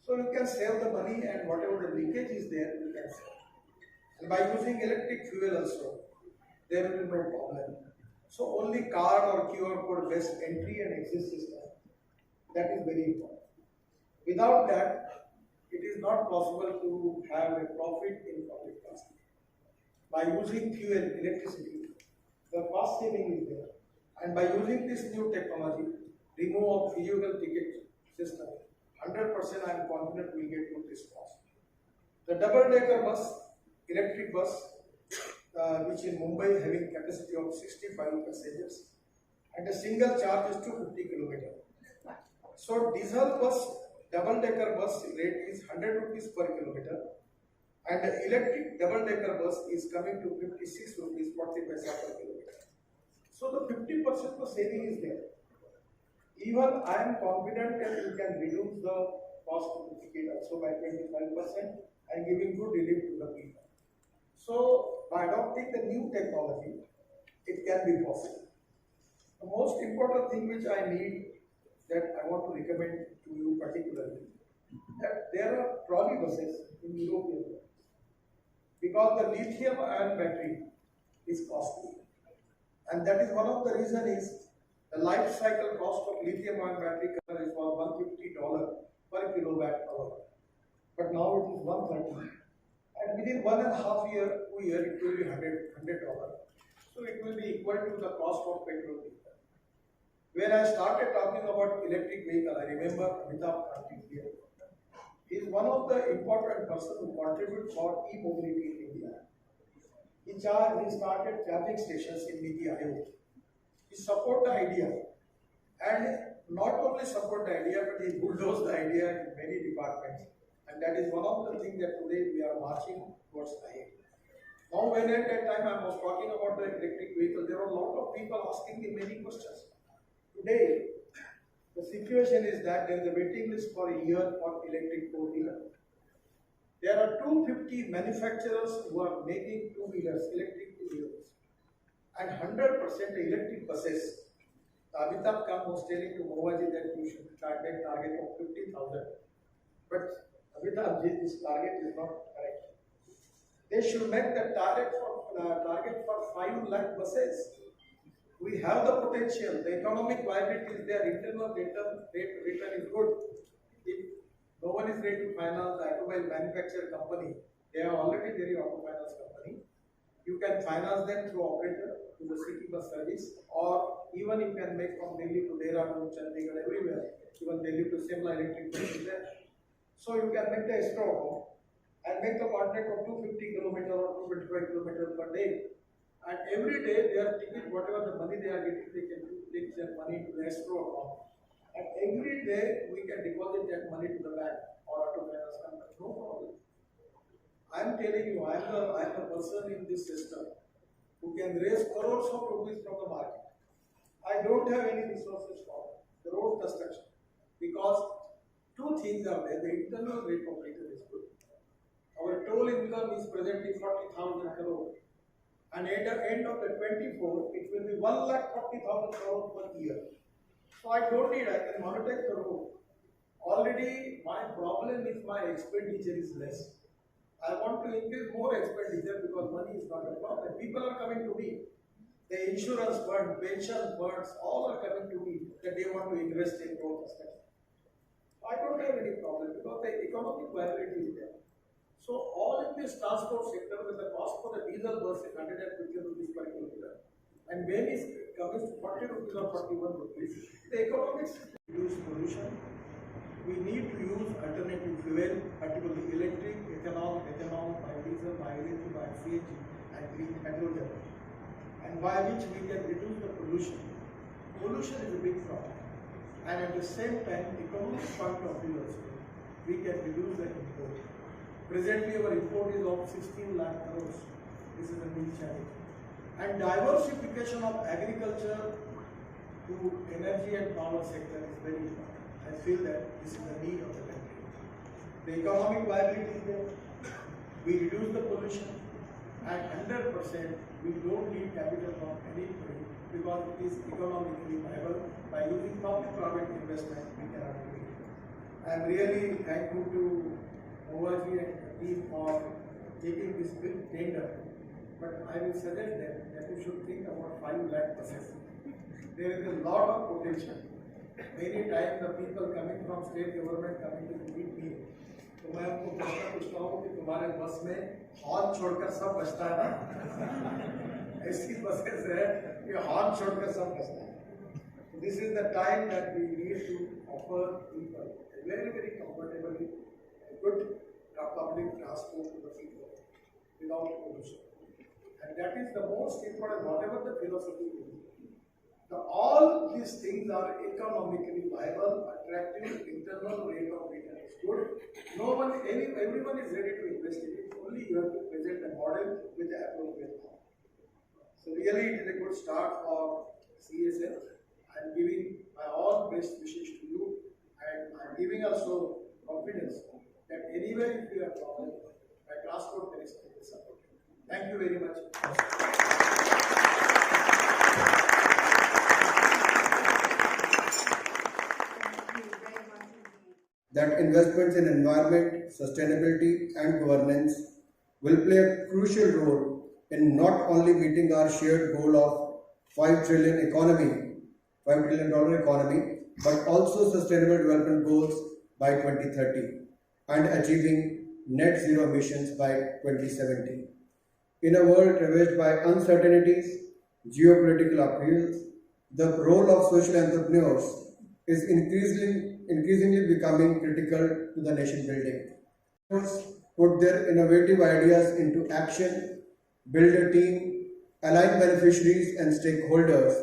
So you can save the money, and whatever the leakage is there, you can save. And by using electric fuel also, there will be no problem. So only card or QR code based entry and exit system, that is very important. Without that, it is not possible to have a profit in public transport. By using fuel, electricity, the cost saving is there. And by using this new technology, remove of physical ticket system, 100% I am confident we will get good response. The double-decker bus, electric bus, which in Mumbai having capacity of 65 passengers, and the single charge is 250 km. So diesel bus, double-decker bus rate is 100 rupees per kilometer, and the electric double-decker bus is coming to 56 rupees 40 paisa per kilometer. So the 50% of saving is there. Even I am confident that you can reduce the cost of the ticket also by 25% and giving good relief to the people. So by adopting the new technology, it can be possible. The most important thing which I need, that I want to recommend to you particularly, that there are trolley buses in European countries, because the lithium ion battery is costly, and that is one of the reason is the life cycle cost of lithium ion battery is $150 per kilowatt hour, but now it is $130. and within 1.5 year, 2 year, it will be $100. So it will be equal to the cost of petrol vehicle. When I started talking about electric vehicle, I remember Amitabh Bachchan here. He is one of the important persons who contribute for e-mobility in India. He started charging stations in Niti Aayog. He support the idea, and not only support the idea, but he bulldozed the idea in many departments. And that is one of the things that today we are marching towards ahead. Now, when at that time I was talking about the electric vehicle, there were a lot of people asking me many questions. Today, the situation is that there is a waiting list for a year for electric four-wheeler. There are 250 manufacturers who are making two-wheelers, electric two-wheelers, and 100% electric buses. Amitabh Khan was telling to Movaji that you should target of 50,000. But Amitabh ji, this target is not correct. They should make the target for 5 lakh buses. We have the potential, the economic viability is there, internal return is good. If no one is ready to finance the automobile manufacturer company, they are already very auto finance company. You can finance them through operator, to the city bus service, or even you can make from Delhi to Dehradun, Chandigarh, everywhere, even Delhi to Simla electric bus is there. So you can make the escrow and make the contract of 250 km or 225 km per day. And every day their ticket, whatever the money they are getting, they can take their money to the escrow account. And every day we can deposit that money to the bank or auto finance company. No problem. I am telling you, I am the person in this system who can raise crores of rupees from the market. I don't have any resources for the road construction because two things are there. The internal rate of return is good. Our total income is presently 40,000 crore. And at the end of the 24, it will be 1,40,000 crore per year. So I don't need, I can monetize the road. Already my problem is my expenditure is less. I want to increase more expenditure because money is not a problem. People are coming to me. The insurance fund, pension funds, all are coming to me that they want to invest in road construction. I don't have any problem because the economic viability is there. So all in this transport sector, with the cost for the diesel bus is 150 rupees per kilometer, and when it comes to 40 rupees or 41 rupees, the economics reduce pollution. We need to use alternative fuel, particularly electric, ethanol, biodiesel, bioenergy, CNG, and green hydrogen, and by which we can reduce the pollution. Pollution is a big problem, and at the same time, economic point of view also, we can reduce the import. Presently, our import is of 16 lakh crores. This is a big challenge. And diversification of agriculture to energy and power sector is very important. I feel that this is the need of the country. The economic viability is there. We reduce the pollution, and 100% we don't need capital from anybody because it is economically viable. By using public-private investment, we cannot do it. I am really thankful to Movaji and the team for taking this big tender, but I will suggest that you should think about 5 lakh buses. There is a lot of potential. Many times the people coming from state government coming to meet me, तो मैं उनको प्रश्न पूछता हूँ कि तुम्हारे बस में हॉर्न छोड़कर सब बजता है ना? ऐसी बसेस है कि हॉर्न छोड़कर सब बजता है. This is the time that we need to offer people very comfortably good public transport to the people without pollution. And that is the most important, whatever the philosophy is. All these things are economically viable, attractive, internal rate of return is good. Everyone is ready to invest in it. Only you have to present a model with the appropriate form. So really it is a good start for CSL. I am giving my all best wishes to you, and I am giving also confidence that anywhere if you have problem, my transport minister will support you. Thank you very much. That investments in environment, sustainability and governance will play a crucial role in not only meeting our shared goal of $5 trillion economy, but also sustainable development goals by 2030 and achieving net zero emissions by 2070. In a world ravaged by uncertainties, geopolitical upheavals, the role of social entrepreneurs is increasingly becoming critical to the nation building. Put their innovative ideas into action, build a team, align beneficiaries and stakeholders,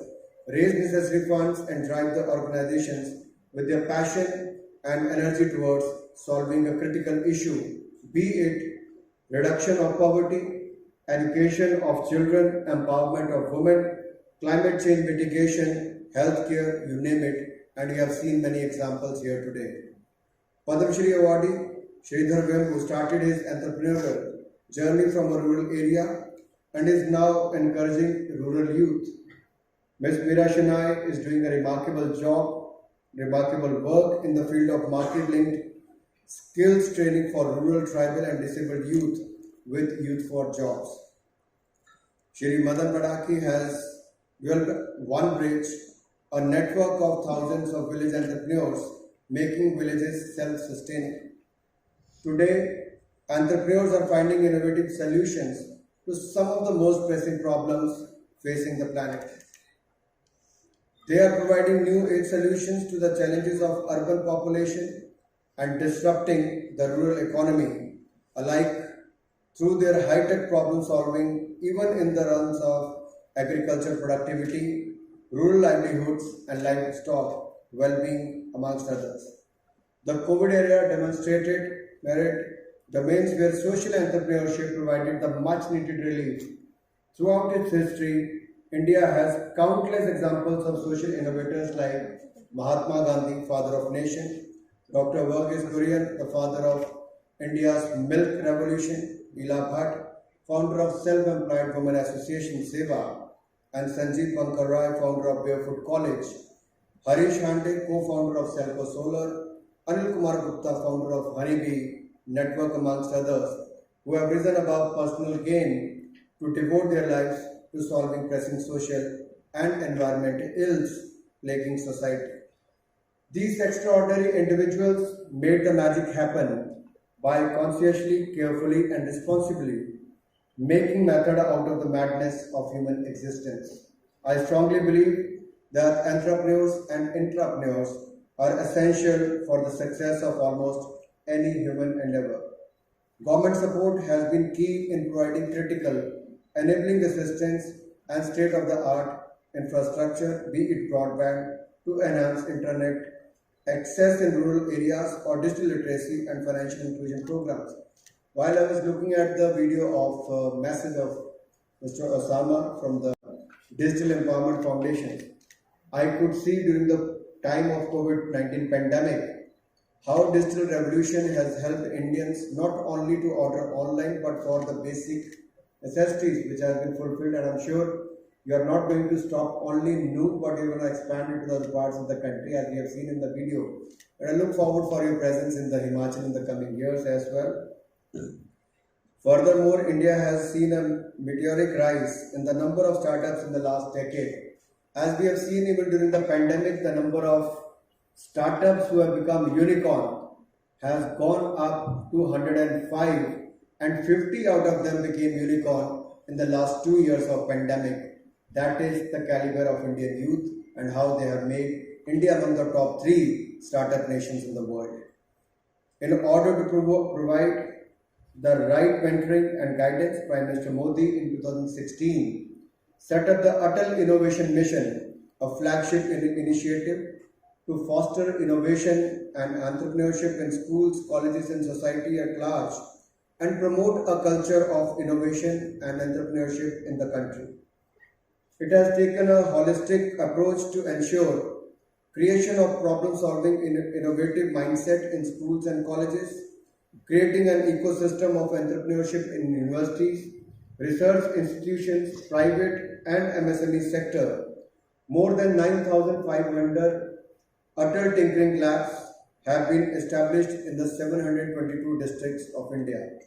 raise necessary funds, and drive the organizations with their passion and energy towards solving a critical issue, be it reduction of poverty, education of children, empowerment of women, climate change mitigation, healthcare, you name it, and you have seen many examples here today. Padma Shri awardee Sridhar Vem, who started his entrepreneurial journey from a rural area and is now encouraging rural youth. Ms. Meera Shenoy is doing a remarkable work in the field of market-linked skills training for rural, tribal and disabled youth with Youth for Jobs. Shri Madan Padaki has built One Bridge, a network of thousands of village entrepreneurs making villages self-sustaining. Today, entrepreneurs are finding innovative solutions to some of the most pressing problems facing the planet. They are providing new age solutions to the challenges of urban population and disrupting the rural economy alike through their high-tech problem solving, even in the realms of agriculture productivity, rural livelihoods and livestock well-being, amongst others. The COVID era demonstrated merit domains where social entrepreneurship provided the much-needed relief. Throughout its history, India has countless examples of social innovators like Mahatma Gandhi, father of nation, Dr. Verghese Kurian, the father of India's milk revolution, Ela Bhatt, founder of Self-Employed Women Association Seva, and Sanjeev Bankar Rai, founder of Barefoot College, Harish Hande, co-founder of Selco Solar, Anil Kumar Gupta, founder of Honeybee Network, amongst others, who have risen above personal gain to devote their lives to solving pressing social and environmental ills plaguing society. These extraordinary individuals made the magic happen by consciously, carefully and responsibly making method out of the madness of human existence. I strongly believe that entrepreneurs and intrapreneurs are essential for the success of almost any human endeavor. Government support has been key in providing critical enabling assistance and state-of-the-art infrastructure, be it broadband, to enhance internet access in rural areas or digital literacy and financial inclusion programs. While I was looking at the video of message of Mr. Osama from the Digital Empowerment Foundation, I could see during the time of COVID-19 pandemic how digital revolution has helped Indians not only to order online but for the basic necessities which have been fulfilled, and I'm sure you are not going to stop only in Nuuk, but you're going to expand it to other parts of the country as we have seen in the video. And I look forward for your presence in the Himachal in the coming years as well. Furthermore, India has seen a meteoric rise in the number of startups in the last decade. As we have seen even during the pandemic, the number of startups who have become unicorn has gone up to 105, and 50 out of them became unicorn in the last 2 years of pandemic. That is the caliber of Indian youth and how they have made India among the top 3 startup nations in the world. In order to provide the right mentoring and guidance, Prime Minister Modi in 2016 set up the Atal Innovation Mission, a flagship initiative to foster innovation and entrepreneurship in schools, colleges and society at large, and promote a culture of innovation and entrepreneurship in the country. It has taken a holistic approach to ensure creation of problem-solving innovative mindset in schools and colleges, creating an ecosystem of entrepreneurship in universities, research institutions, private and MSME sector. More than 9,500 Atal Tinkering Labs have been established in the 722 districts of India.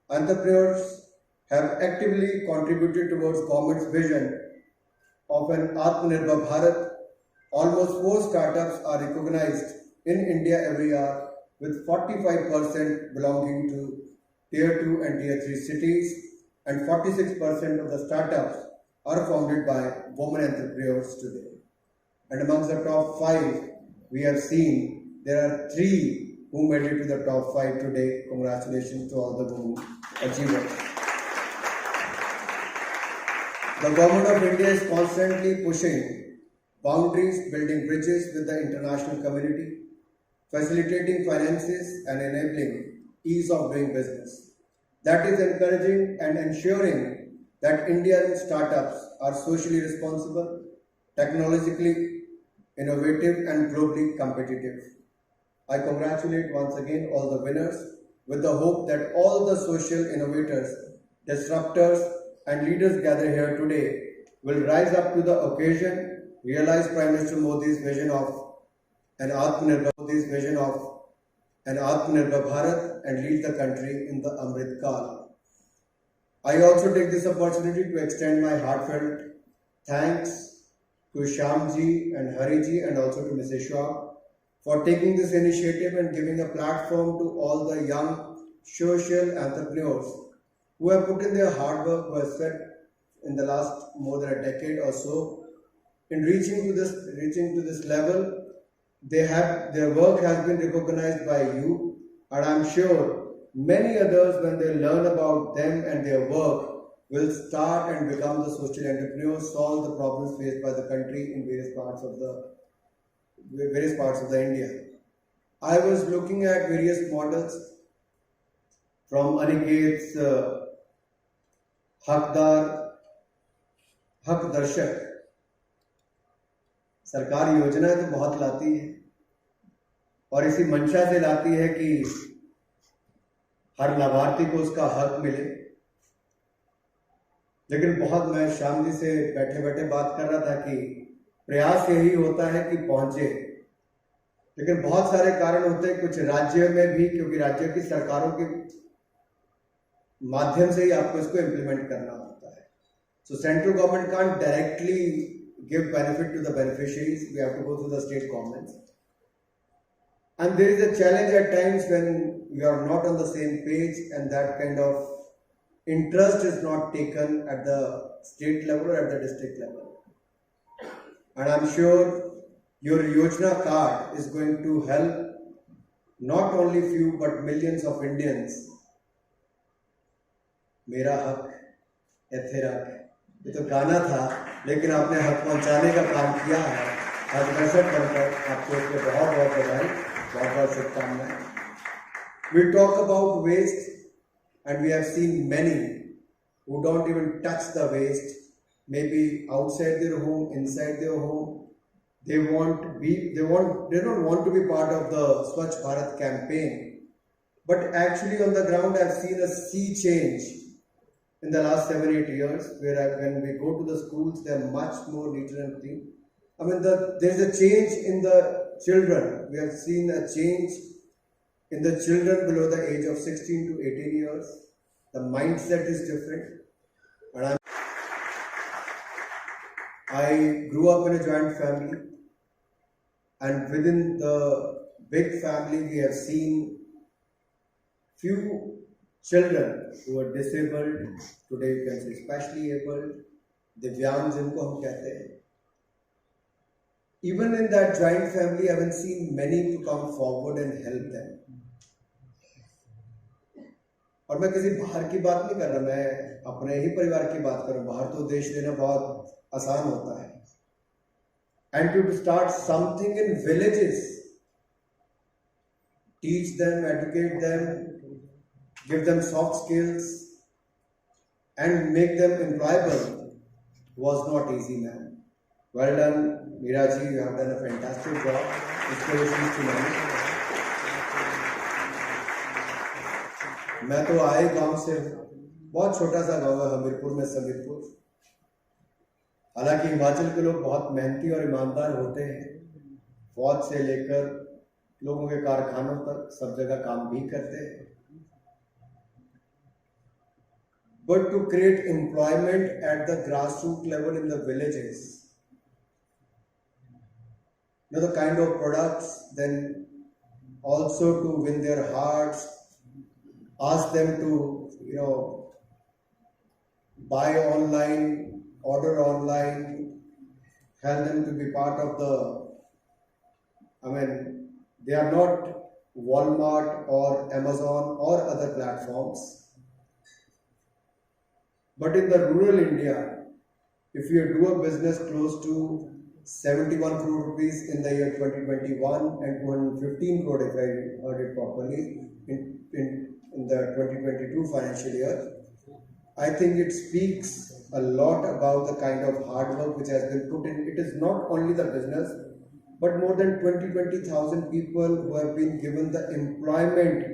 Entrepreneurs have actively contributed towards government's vision of an Atmanirbhar Bharat. Almost 4 startups are recognized in India every year, with 45% belonging to Tier 2 and Tier 3 cities, and 46% of the startups are founded by women entrepreneurs today. And amongst the top 5, we have seen there are 3 who made it to the top 5 today. Congratulations to all the women achievers. The government of India is constantly pushing boundaries, building bridges with the international community, facilitating finances and enabling ease of doing business. That is encouraging and ensuring that Indian startups are socially responsible, technologically innovative and globally competitive. I congratulate once again all the winners with the hope that all the social innovators, disruptors and leaders gathered here today will rise up to the occasion, realize Prime Minister Modi's vision of an Atmanirbhar Bharat and lead the country in the Amrit Kal. I also take this opportunity to extend my heartfelt thanks to Shyamji and Hariji and also to Mrs. Shaw for taking this initiative and giving a platform to all the young social entrepreneurs who have put in their hard work, who have spent in the last more than a decade or so in reaching to this level. Their work has been recognized by you, and I'm sure many others, when they learn about them and their work, will start and become the social entrepreneurs, solve the problems faced by the country in various parts of the India. I was looking at various models from Aniket's हक दर्शक. सरकार योजनाएं तो बहुत लाती है और इसी मंशा से लाती है कि हर लाभार्थी को उसका हक मिले. लेकिन बहुत मैं श्याम जी से बैठे बैठे बात कर रहा था कि प्रयास यही होता है कि पहुंचे, लेकिन बहुत सारे कारण होते हैं कुछ राज्य में भी, क्योंकि राज्य की सरकारों के माध्यम से ही आपको इसको इम्प्लीमेंट करना होता है. सो central government can't directly give benefit to the beneficiaries. We have to go through the state governments, and there is a challenge at times when you are not on the same page and that kind of interest is not taken at the state level or at the district level. And I'm sure your Yojana card is going to help not only few but millions of Indians. मेरा हक एथेरा है, ये तो गाना था, लेकिन आपने हक पहुंचाने का काम किया है. हक दर्शक बनकर आपको इसके बहुत बहुत बधाई, बहुत बहुत शुभकामनाएं. We talk about waste and we have seen many who don't even touch the waste, maybe outside their home, inside their home. They don't want to be part of the Swachh Bharat campaign, but actually on the ground I've seen a sea change in the last 7-8 years, where when we go to the schools, they are much more neater and clean. I mean, there's a change in the children. We have seen a change in the children below the age of 16 to 18 years. The mindset is different. And I grew up in a joint family, and within the big family, we have seen few children who are disabled, today you can say especially able, Divyang जिनको हम कहते हैं. Even in that joint family, I haven't seen many to come forward and help them. और मैं किसी बाहर की बात नहीं कर रहा, मैं अपने ही परिवार की बात कर रहा हूँ. बाहर तो देश लेना बहुत आसान होता है. And to start something in villages, teach them, educate them, give them soft skills and make them employable was not easy, man. Well done, Meeraji, you have done a fantastic job. Inspirations to many. मैं तो आए गांव से, बहुत छोटा सा गांव है हमीरपुर में, समीरपुर. हालांकि हिमाचल के लोग बहुत मेहनती और ईमानदार होते हैं. फौज से लेकर लोगों के कारखानों तक सब जगह काम भी करते हैं. But to create employment at the grassroots level in the villages, the kind of products, then also to win their hearts, ask them to, buy online, order online, help them to be part of they are not Walmart or Amazon or other platforms. But in the rural India, if you do a business close to 71 crore rupees in the year 2021 and 215 crore, if I heard it properly, in the 2022 financial year, I think it speaks a lot about the kind of hard work which has been put in. It is not only the business, but more than 20,000 people who have been given the employment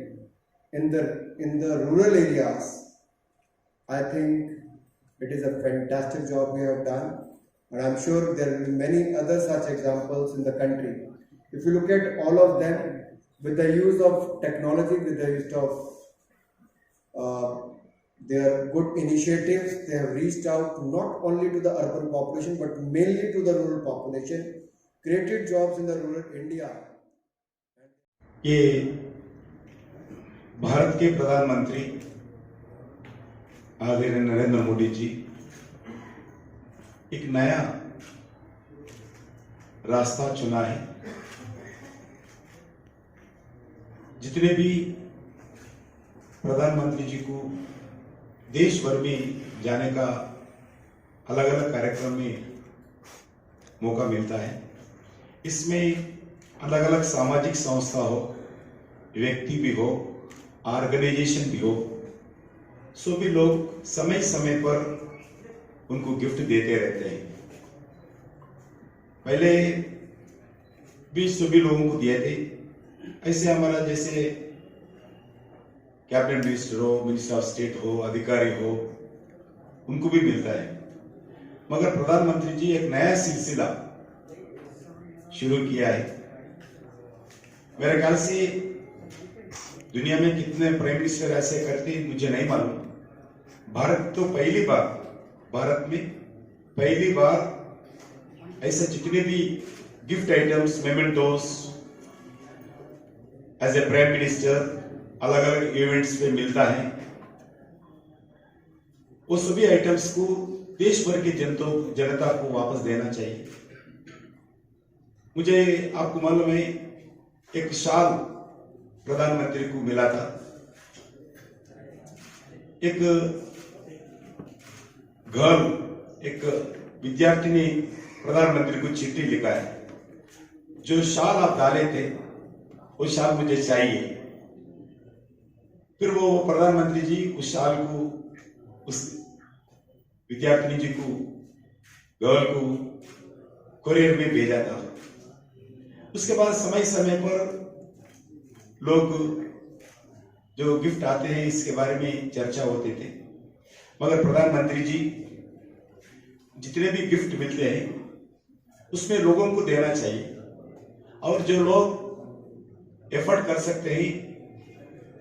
in the rural areas. I think it is a fantastic job we have done, and I'm sure there will be many other such examples in the country. If you look at all of them, with the use of technology, with the use of their good initiatives, they have reached out not only to the urban population but mainly to the rural population, created jobs in the rural India. ये भारत के प्रधानमंत्री आदरणीय नरेंद्र मोदी जी एक नया रास्ता चुना है। जितने भी प्रधानमंत्री जी को देश भर में जाने का अलग अलग कार्यक्रम में मौका मिलता है, इसमें अलग अलग सामाजिक संस्था हो, व्यक्ति भी हो, ऑर्गेनाइजेशन भी हो, सभी लोग समय समय पर उनको गिफ्ट देते रहते हैं। पहले भी सभी लोगों को दिए थे, ऐसे हमारा जैसे कैबिनेट मिनिस्टर हो, मिनिस्टर ऑफ स्टेट हो, अधिकारी हो, उनको भी मिलता है। मगर प्रधानमंत्री जी एक नया सिलसिला शुरू किया है। मेरे ख्याल से दुनिया में कितने प्राइम मिनिस्टर ऐसे करते हैं मुझे नहीं मालूम। भारत में पहली बार ऐसे जितने भी gift items, mementos as a prime minister अलग अलग इवेंट्स पे मिलता है, वो सभी आइटम्स को देश भर की जनता को वापस देना चाहिए। मुझे आपको मालूम है एक शाल प्रधानमंत्री को मिला था। एक गर्ल, एक विद्यार्थी ने प्रधानमंत्री को चिट्ठी लिखा है, जो शाल आप डाले थे वो शाल मुझे चाहिए। फिर वो प्रधानमंत्री जी उस शाल को उस विद्यार्थिनी जी को, गर्ल को कोरियर में भेजा था। उसके बाद समय समय पर लोग जो गिफ्ट आते हैं इसके बारे में चर्चा होते थे, मगर प्रधानमंत्री जी जितने भी गिफ्ट मिलते हैं उसमें लोगों को देना चाहिए, और जो लोग एफर्ट कर सकते हैं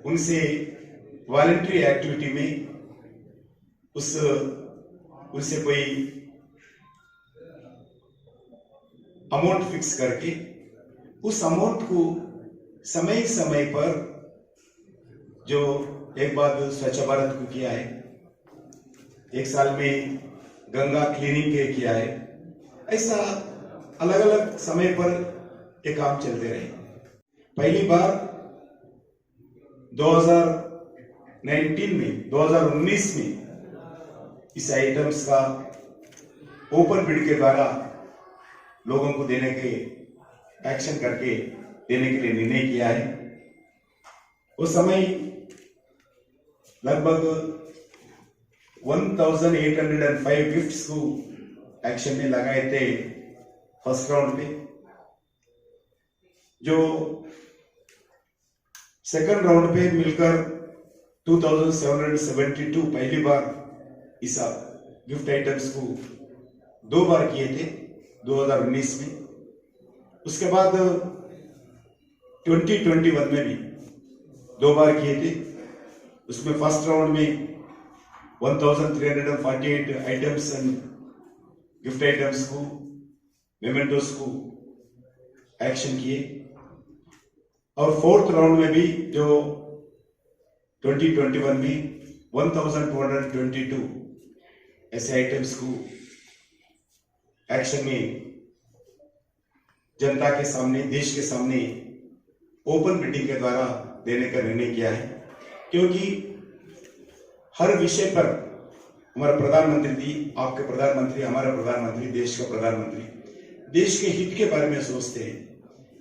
उनसे वॉलंटरी एक्टिविटी में उनसे कोई अमाउंट फिक्स करके उस अमाउंट को समय समय पर, जो एक बार स्वच्छ भारत को किया है, एक साल में गंगा क्लीनिंग के किया है, ऐसा अलग अलग समय पर ये काम चलते रहे। पहली बार 2019 में इस आइटम्स का ओपन बिड के द्वारा लोगों को देने के एक्शन करके देने के लिए निर्णय किया है। उस समय लगभग 1805 गिफ्ट्स को एक्शन में लगाए थे फर्स्ट राउंड पे, जो सेकंड राउंड पे मिलकर 2772 पहली बार इस गिफ्ट आइटम्स को 2 बार किए थे 2019 में। उसके बाद 2021 में भी 2 बार किए थे। उसमें फर्स्ट राउंड में 1348 आइटम्स एंड गिफ्ट आइटम्स को, मेमेंटोस को एक्शन किए, और फोर्थ राउंड में भी जो 2021 में 1222 ऐसे आइटम्स को एक्शन में जनता के सामने, देश के सामने ओपन बिडिंग के द्वारा देने का निर्णय किया है, क्योंकि हर विषय पर हमारा प्रधानमंत्री जी, आपके प्रधानमंत्री, हमारा प्रधानमंत्री, देश का प्रधानमंत्री देश के हित के बारे में सोचते हैं।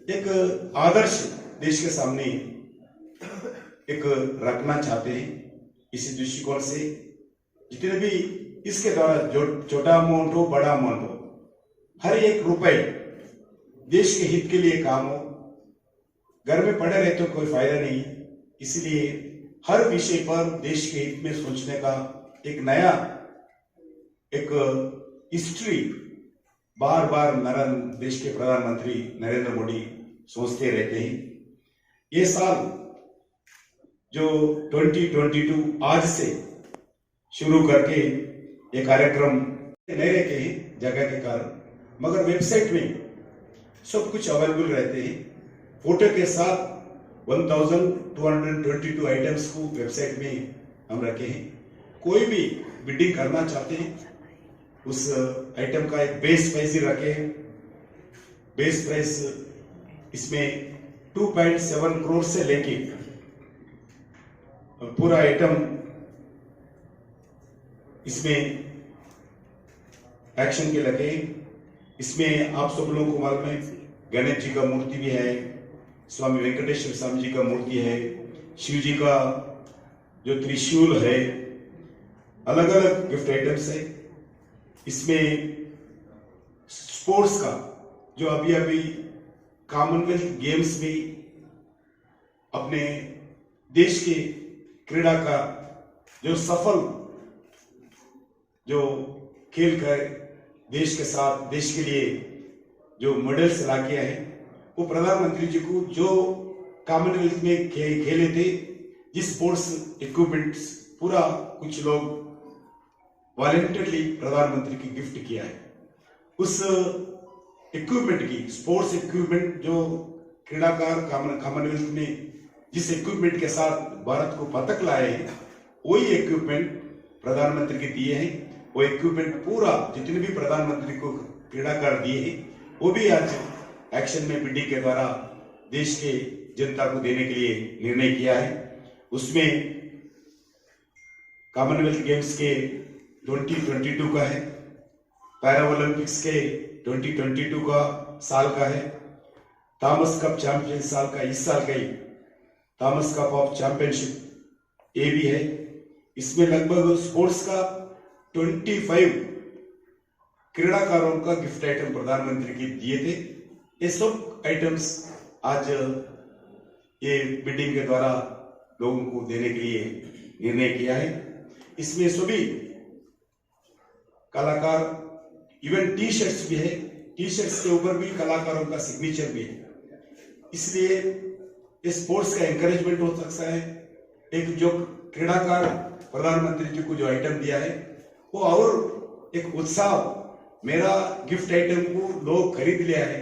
एक आदर्श देश के सामने एक रखना चाहते हैं। इसी दृष्टिकोण से जितने भी इसके द्वारा जो छोटा अमाउंट हो, बड़ा अमाउंट हो, हर एक रुपए देश के हित के लिए काम हो। घर में पड़े रहे तो कोई फायदा नहीं, इसलिए हर विषय पर देश के हित में सोचने का एक नया एक हिस्ट्री बार बार देश के प्रधानमंत्री नरेंद्र मोदी सोचते रहते हैं। ये साल जो 2022 आज से शुरू करके ये कार्यक्रम नए के जगह के कारण, मगर वेबसाइट में सब कुछ अवेलेबल रहते हैं। फोटो के साथ 1222 आइटम्स को वेबसाइट में हम रखे हैं। कोई भी बिडिंग करना चाहते हैं उस आइटम का एक बेस प्राइस ही रखे हैं। बेस प्राइस इसमें 2.7 करोड़ से लेके पूरा आइटम इसमें एक्शन के लगे। इसमें आप सब लोगों को मालूम है गणेश जी का मूर्ति भी है, स्वामी वेंकटेश्वर स्वामी जी का मूर्ति है, शिव जी का जो त्रिशूल है, अलग अलग गिफ्ट आइटम्स है। इसमें स्पोर्ट्स का जो अभी अभी कॉमनवेल्थ गेम्स में अपने देश के क्रीड़ा का जो सफल जो खेल कर देश के साथ, देश के लिए जो मेडल्स ला किया है, वो प्रधानमंत्री जी को जो कॉमनवेल्थ में खेले थे, जिस स्पोर्ट्स इक्विपमेंट्स पूरा कुछ लोग वॉलंटियरली प्रधानमंत्री की गिफ्ट किया है। उस इक्विपमेंट की, स्पोर्ट्स इक्विपमेंट जो क्रीड़ाकार कॉमनवेल्थ में जिस इक्विपमेंट के साथ भारत को पदक लाए हैं, वही इक्विपमेंट प्रधानमंत्री के दिए हैं। वो इक्विपमेंट पूरा जितने भी प्रधानमंत्री को क्रीड़ाकार दिए हैं, वो भी आज एक्शन में बिडिंग के द्वारा देश के जनता को देने के लिए निर्णय किया है। उसमें कॉमनवेल्थ गेम्स के 2022 का है, पैरा ओलंपिक्स के 2022 का साल का है, थॉमस कप चैंपियन साल का इस साल का ही थॉमस कप ऑफ चैंपियनशिप ये भी है। इसमें लगभग स्पोर्ट्स का 25 क्रीड़ाकारों का गिफ्ट आइटम प्रधानमंत्री के दिए थे। ये सब आइटम्स आज ये बिडिंग के द्वारा लोगों को देने के लिए निर्णय किया है। इसमें सभी कलाकार, इवन टी शर्ट्स भी है, टी शर्ट्स के ऊपर भी कलाकारों का सिग्नेचर भी है। इसलिए इस स्पोर्ट्स का एनकरेजमेंट हो सकता है। एक जो क्रीड़ाकार प्रधानमंत्री जी को जो आइटम दिया है, वो और एक उत्साह, मेरा गिफ्ट आइटम को लोग खरीद लिया है,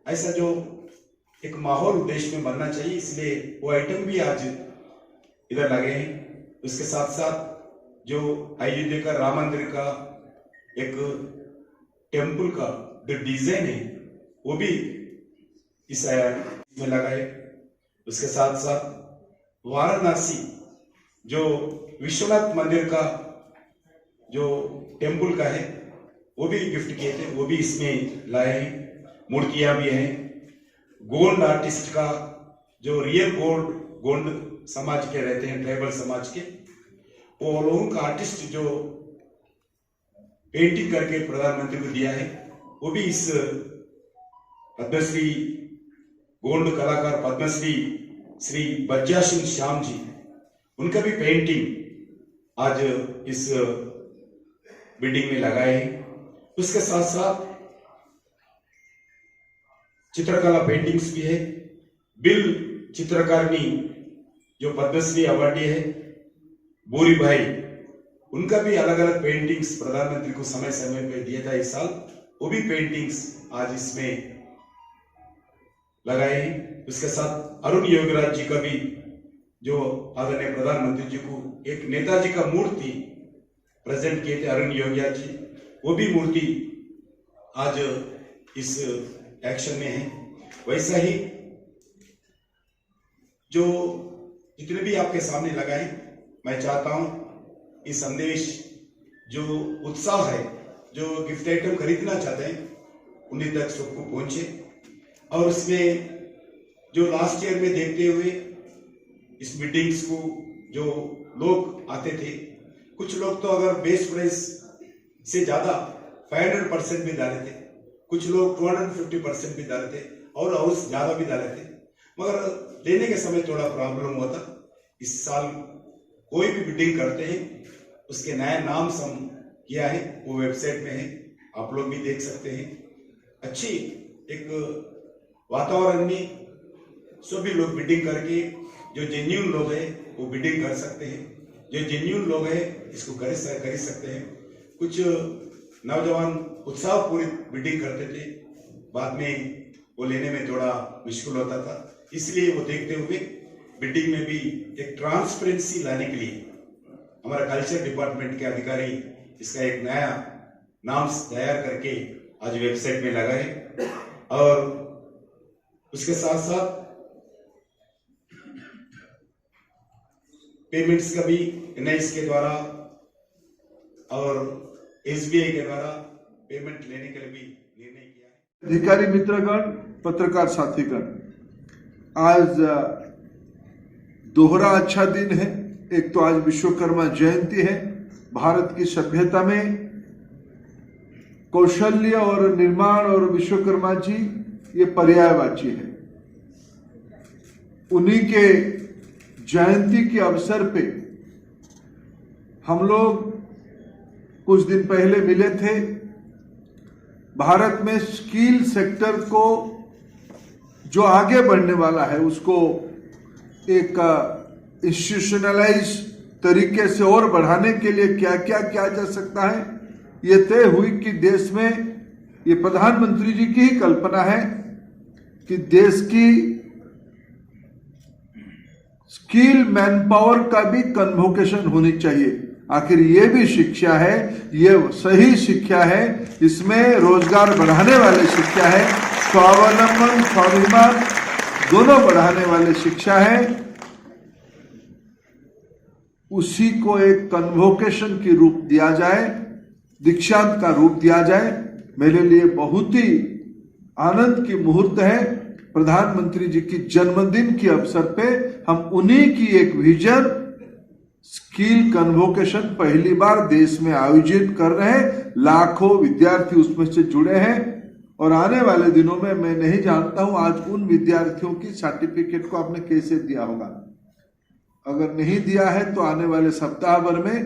ऐसा जो एक माहौल देश में बनना चाहिए, इसलिए वो आइटम भी आज इधर लगे हैं। उसके साथ साथ जो अयोध्या का राम मंदिर का एक टेम्पल का जो डिजाइन है, वो भी इस में लगा है। उसके साथ साथ वाराणसी जो विश्वनाथ मंदिर का जो टेम्पल का है, वो भी गिफ्ट किए थे, वो भी इसमें लाए हैं। मूर्तियां भी हैं। गोंड आर्टिस्ट का जो रियल गोंड समाज के रहते हैं, ट्राइबल समाज के, वो लोगों का आर्टिस्ट जो पेंटिंग करके प्रधानमंत्री को दिया है, वो भी इस पद्मश्री गोंड कलाकार पद्मश्री श्री बच्चा सिंह श्याम जी, उनका भी पेंटिंग आज इस बिल्डिंग में लगाए हैं। उसके साथ साथ चित्रकला पेंटिंग्स भी है। बिल चित्रकारिणी जो पद्मश्री अवार्डी है, बोरी भाई, उनका भी अलग अलग पेंटिंग्स प्रधानमंत्री को समय समय पे दिया था इस साल, वो भी पेंटिंग्स आज इसमें लगाए हैं। उसके साथ अरुण योगराज जी का भी जो आदरणीय प्रधानमंत्री जी को एक नेताजी का मूर्ति प्रेजेंट किए थे अरुण योगिया जी, वो भी मूर्ति आज इस एक्शन में है। वैसा ही जो जितने भी आपके सामने लगाए, मैं चाहता हूं ये संदेश जो उत्साह है, जो गिफ्ट आइटम खरीदना चाहते हैं उन्हीं तक सबको पहुंचे। और इसमें जो लास्ट ईयर में देखते हुए इस मीटिंग्स को जो लोग आते थे, कुछ लोग तो अगर बेस प्राइस से ज्यादा 500% भी डाले थे, कुछ लोग 250% भी डाले थे और हाउस ज्यादा भी डाले थे, मगर लेने के समय थोड़ा प्रॉब्लम हुआ था। इस साल कोई भी मीटिंग करते हैं उसके नया नाम सम किया है, वो वेबसाइट में है, आप लोग भी देख सकते हैं। अच्छी एक वातावरण में सभी लोग बिडिंग करके, जो जेन्युइन लोग हैं वो बिडिंग कर सकते हैं, जो जेन्युइन लोग हैं इसको कर सकते हैं। कुछ नौजवान उत्साहपूर्वक बिडिंग करते थे, बाद में वो लेने में थोड़ा मुश्किल होता था, इसलिए वो देखते हुए बिडिंग में भी एक ट्रांसपेरेंसी लाने के लिए हमारा कल्चर डिपार्टमेंट के अधिकारी इसका एक नया नाम तैयार करके आज वेबसाइट में लगाए। और उसके साथ साथ पेमेंट्स का भी NIS के द्वारा और SBI के द्वारा पेमेंट लेने के लिए भी निर्णय किया है। अधिकारी मित्रगण, पत्रकार साथीगण, आज दोहरा अच्छा दिन है। एक तो आज विश्वकर्मा जयंती है। भारत की सभ्यता में कौशल्य और निर्माण और विश्वकर्मा जी ये पर्यायवाची है। उन्हीं के जयंती के अवसर पे हम लोग कुछ दिन पहले मिले थे। भारत में स्किल सेक्टर को जो आगे बढ़ने वाला है उसको एक इंस्टीट्यूशनलाइज तरीके से और बढ़ाने के लिए क्या क्या किया जा सकता है, ये तय हुई कि देश में ये प्रधानमंत्री जी की ही कल्पना है कि देश की स्किल मैन पावर का भी कन्वोकेशन होनी चाहिए। आखिर ये भी शिक्षा है, ये सही शिक्षा है, इसमें रोजगार बढ़ाने वाली शिक्षा है, स्वावलंबन स्वाभिमान दोनों बढ़ाने वाली शिक्षा है। उसी को एक कन्वोकेशन की रूप दिया जाए, दीक्षांत का रूप दिया जाए। मेरे लिए बहुत ही आनंद की मुहूर्त है। प्रधानमंत्री जी की जन्मदिन के अवसर पे हम उन्हीं की एक विजन स्किल कन्वोकेशन पहली बार देश में आयोजित कर रहे हैं। लाखों विद्यार्थी उसमें से जुड़े हैं और आने वाले दिनों में मैं नहीं जानता हूं आज उन विद्यार्थियों की सर्टिफिकेट को आपने कैसे दिया होगा। अगर नहीं दिया है तो आने वाले सप्ताह भर में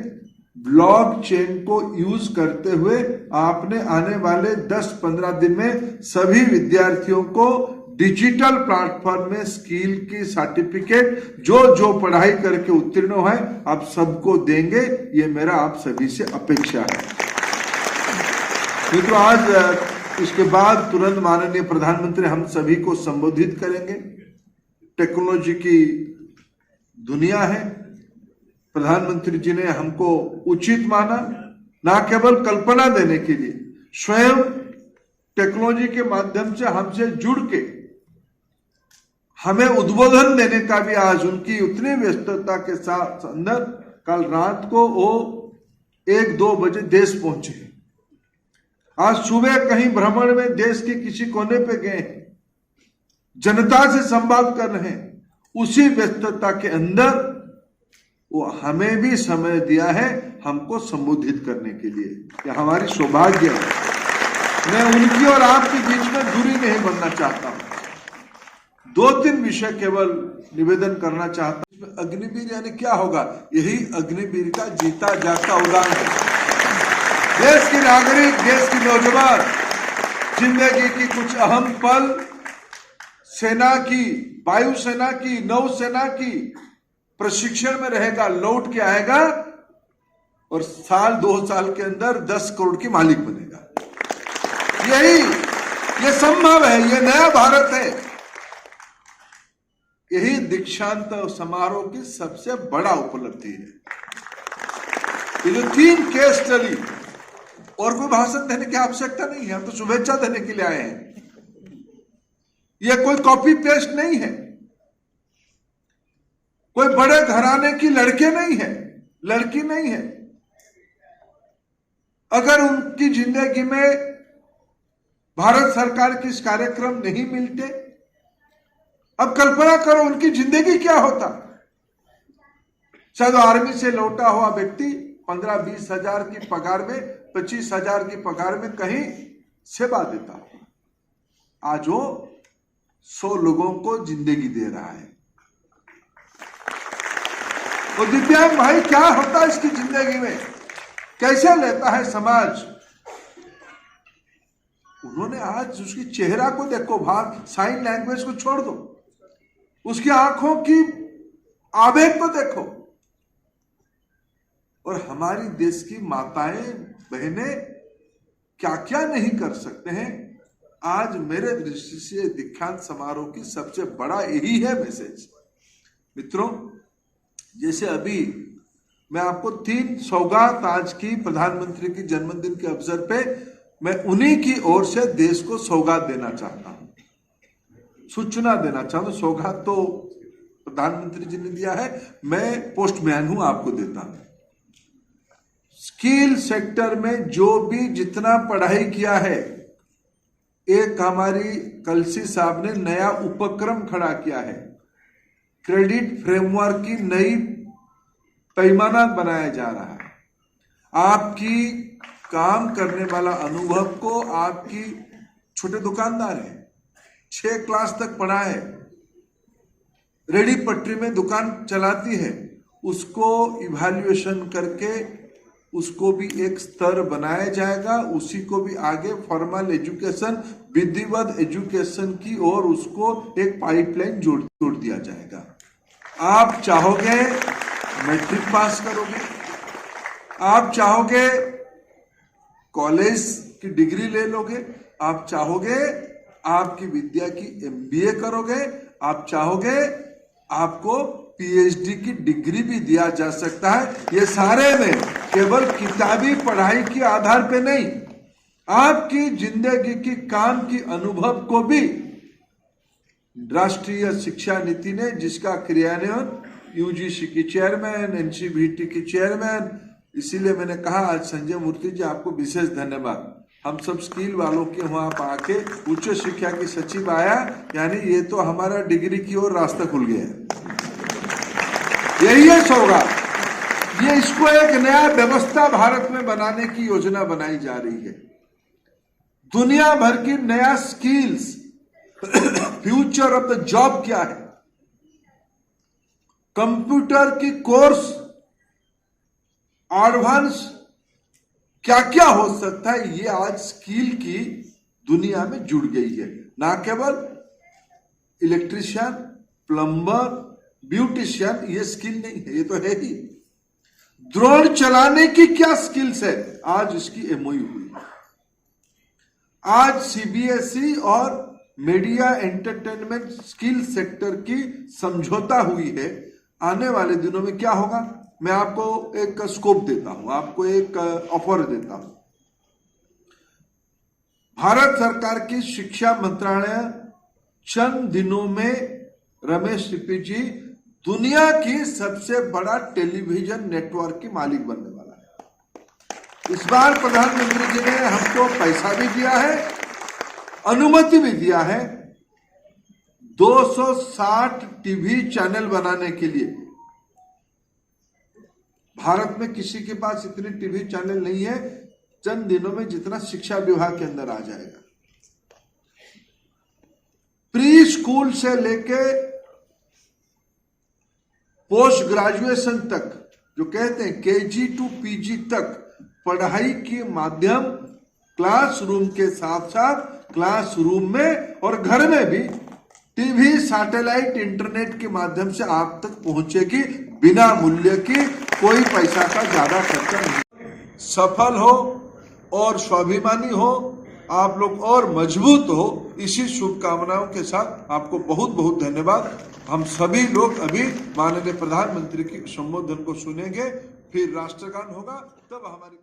ब्लॉकचेन को यूज करते हुए आपने आने वाले 10-15 दिन में सभी विद्यार्थियों को डिजिटल प्लेटफॉर्म में स्किल की सर्टिफिकेट जो पढ़ाई करके उत्तीर्ण है आप सबको देंगे। ये मेरा आप सभी से अपेक्षा है। मित्रों, आज इसके बाद तुरंत माननीय प्रधानमंत्री हम सभी को संबोधित करेंगे। टेक्नोलॉजी की दुनिया है। प्रधानमंत्री जी ने हमको उचित माना, ना केवल कल्पना देने के लिए, स्वयं टेक्नोलॉजी के माध्यम से हमसे जुड़ के हमें उद्बोधन देने का भी आज उनकी उतनी व्यस्तता के साथ अंदर कल रात को वो 1-2 बजे देश पहुंचे। आज सुबह कहीं भ्रमण में देश के किसी कोने पे गए, जनता से संवाद कर रहे हैं। उसी व्यस्तता के अंदर वो हमें भी समय दिया है हमको संबोधित करने के लिए। यह हमारी सौभाग्य है। मैं उनकी और आपके बीच में दूरी नहीं बनना चाहता हूं। 2-3 विषय केवल निवेदन करना चाहता हूं। अग्निवीर यानी क्या होगा? यही अग्निवीर का जीता जागता उदाहरण है। देश की नागरिक, देश की नौजवान जिंदगी की कुछ अहम पल सेना की, वायुसेना की, नौसेना की प्रशिक्षण में रहेगा, लौट के आएगा और 1-2 साल के अंदर 10 करोड़ की मालिक बनेगा। ये संभव है। ये नया भारत है। यही दीक्षांत समारोह की सबसे बड़ा उपलब्धि है। ये जो 3 केस स्टडी, और कोई भाषण देने की आवश्यकता नहीं है, हम तो शुभेच्छा देने के लिए आए हैं। यह कोई कॉपी पेस्ट नहीं है, कोई बड़े घराने की लड़के नहीं है, लड़की नहीं है। अगर उनकी जिंदगी में भारत सरकार के इस कार्यक्रम नहीं मिलते, अब कल्पना करो उनकी जिंदगी क्या होता। शायद आर्मी से लौटा हुआ व्यक्ति 15-20 हजार की पगार में, 25 हजार की पगार में कहीं सेवा देता, आज वो 100 लोगों को जिंदगी दे रहा है। और दिव्यांग भाई क्या होता है इसकी जिंदगी में, कैसे लेता है समाज। उन्होंने आज उसकी चेहरा को देखो, भाव साइन लैंग्वेज को छोड़ दो, उसकी आंखों की आवेग को देखो। और हमारी देश की माताएं बहनें क्या क्या नहीं कर सकते हैं। आज मेरे दृष्टि से दीक्षांत समारोह की सबसे बड़ा यही है मैसेज। मित्रों, जैसे अभी मैं आपको 3 सौगात आज की प्रधानमंत्री की जन्मदिन के अवसर पे मैं उन्हीं की ओर से देश को सौगात देना चाहता हूं, सूचना देना चाहता हूं। सौगात तो प्रधानमंत्री जी ने दिया है, मैं पोस्टमैन हूं, आपको देता हूं। स्किल सेक्टर में जो भी जितना पढ़ाई किया है, एक हमारी कलसी साहब ने नया उपक्रम खड़ा किया है, क्रेडिट फ्रेमवर्क की नई पैमाना बनाया जा रहा है। आपकी काम करने वाला अनुभव को, आपकी छोटे दुकानदार है, 6 क्लास तक पढ़ा है, रेडी पटरी में दुकान चलाती है, उसको इवैल्यूएशन करके उसको भी एक स्तर बनाया जाएगा, उसी को भी आगे फॉर्मल एजुकेशन, विधिवत एजुकेशन की ओर उसको एक पाइपलाइन जोड़ दिया जाएगा। आप चाहोगे मैट्रिक पास करोगे, आप चाहोगे कॉलेज की डिग्री ले लोगे, आप चाहोगे आपकी विद्या की MBA करोगे, आप चाहोगे आपको PhD की डिग्री भी दिया जा सकता है। ये सारे में केवल किताबी पढ़ाई के आधार पे नहीं, आपकी जिंदगी की काम की अनुभव को भी राष्ट्रीय शिक्षा नीति ने, जिसका क्रियान्वयन UGC की चेयरमैन, NCVT की चेयरमैन, इसीलिए मैंने कहा आज संजय मूर्ति जी आपको विशेष धन्यवाद। हम सब स्किल वालों के वहां आके उच्च शिक्षा की सचिव आया, यानी ये तो हमारा डिग्री की ओर रास्ता खुल गया है। यही है सौगात। ये इसको एक नया व्यवस्था भारत में बनाने की योजना बनाई जा रही है। दुनिया भर की नया skills, future of the job क्या है, कंप्यूटर की कोर्स, एडवांस क्या क्या हो सकता है, ये आज स्किल की दुनिया में जुड़ गई है। ना केवल इलेक्ट्रिशियन, प्लम्बर, ब्यूटिशियन, ये स्किल नहीं है, ये तो है ही। ड्रोन चलाने की क्या स्किल्स है, आज इसकी MOU हुई। आज CBSE और मीडिया एंटरटेनमेंट स्किल सेक्टर की समझौता हुई है। आने वाले दिनों में क्या होगा, मैं आपको एक स्कोप देता हूं, आपको एक ऑफर देता हूं। भारत सरकार की शिक्षा मंत्रालय चंद दिनों में, रमेश सिप्पी जी, दुनिया की सबसे बड़ा टेलीविजन नेटवर्क की मालिक बनने वाला है। इस बार प्रधानमंत्री जी ने हमको पैसा भी दिया है, अनुमति भी दिया है 260 टीवी चैनल बनाने के लिए। भारत में किसी के पास इतने टीवी चैनल नहीं है, चंद दिनों में जितना शिक्षा विभाग के अंदर आ जाएगा। प्री स्कूल से लेके पोस्ट ग्रेजुएशन तक, जो कहते हैं KG to PG तक, पढ़ाई के माध्यम क्लासरूम के साथ साथ क्लासरूम में और घर में भी टीवी, सैटेलाइट, इंटरनेट के माध्यम से आप तक पहुंचेगी, बिना मूल्य की, कोई पैसा का ज्यादा खर्चा नहीं। सफल हो और स्वाभिमानी हो, आप लोग और मजबूत हो, इसी शुभकामनाओं के साथ आपको बहुत बहुत धन्यवाद। हम सभी लोग अभी माननीय प्रधानमंत्री की संबोधन को सुनेंगे, फिर राष्ट्रगान होगा, तब हमारी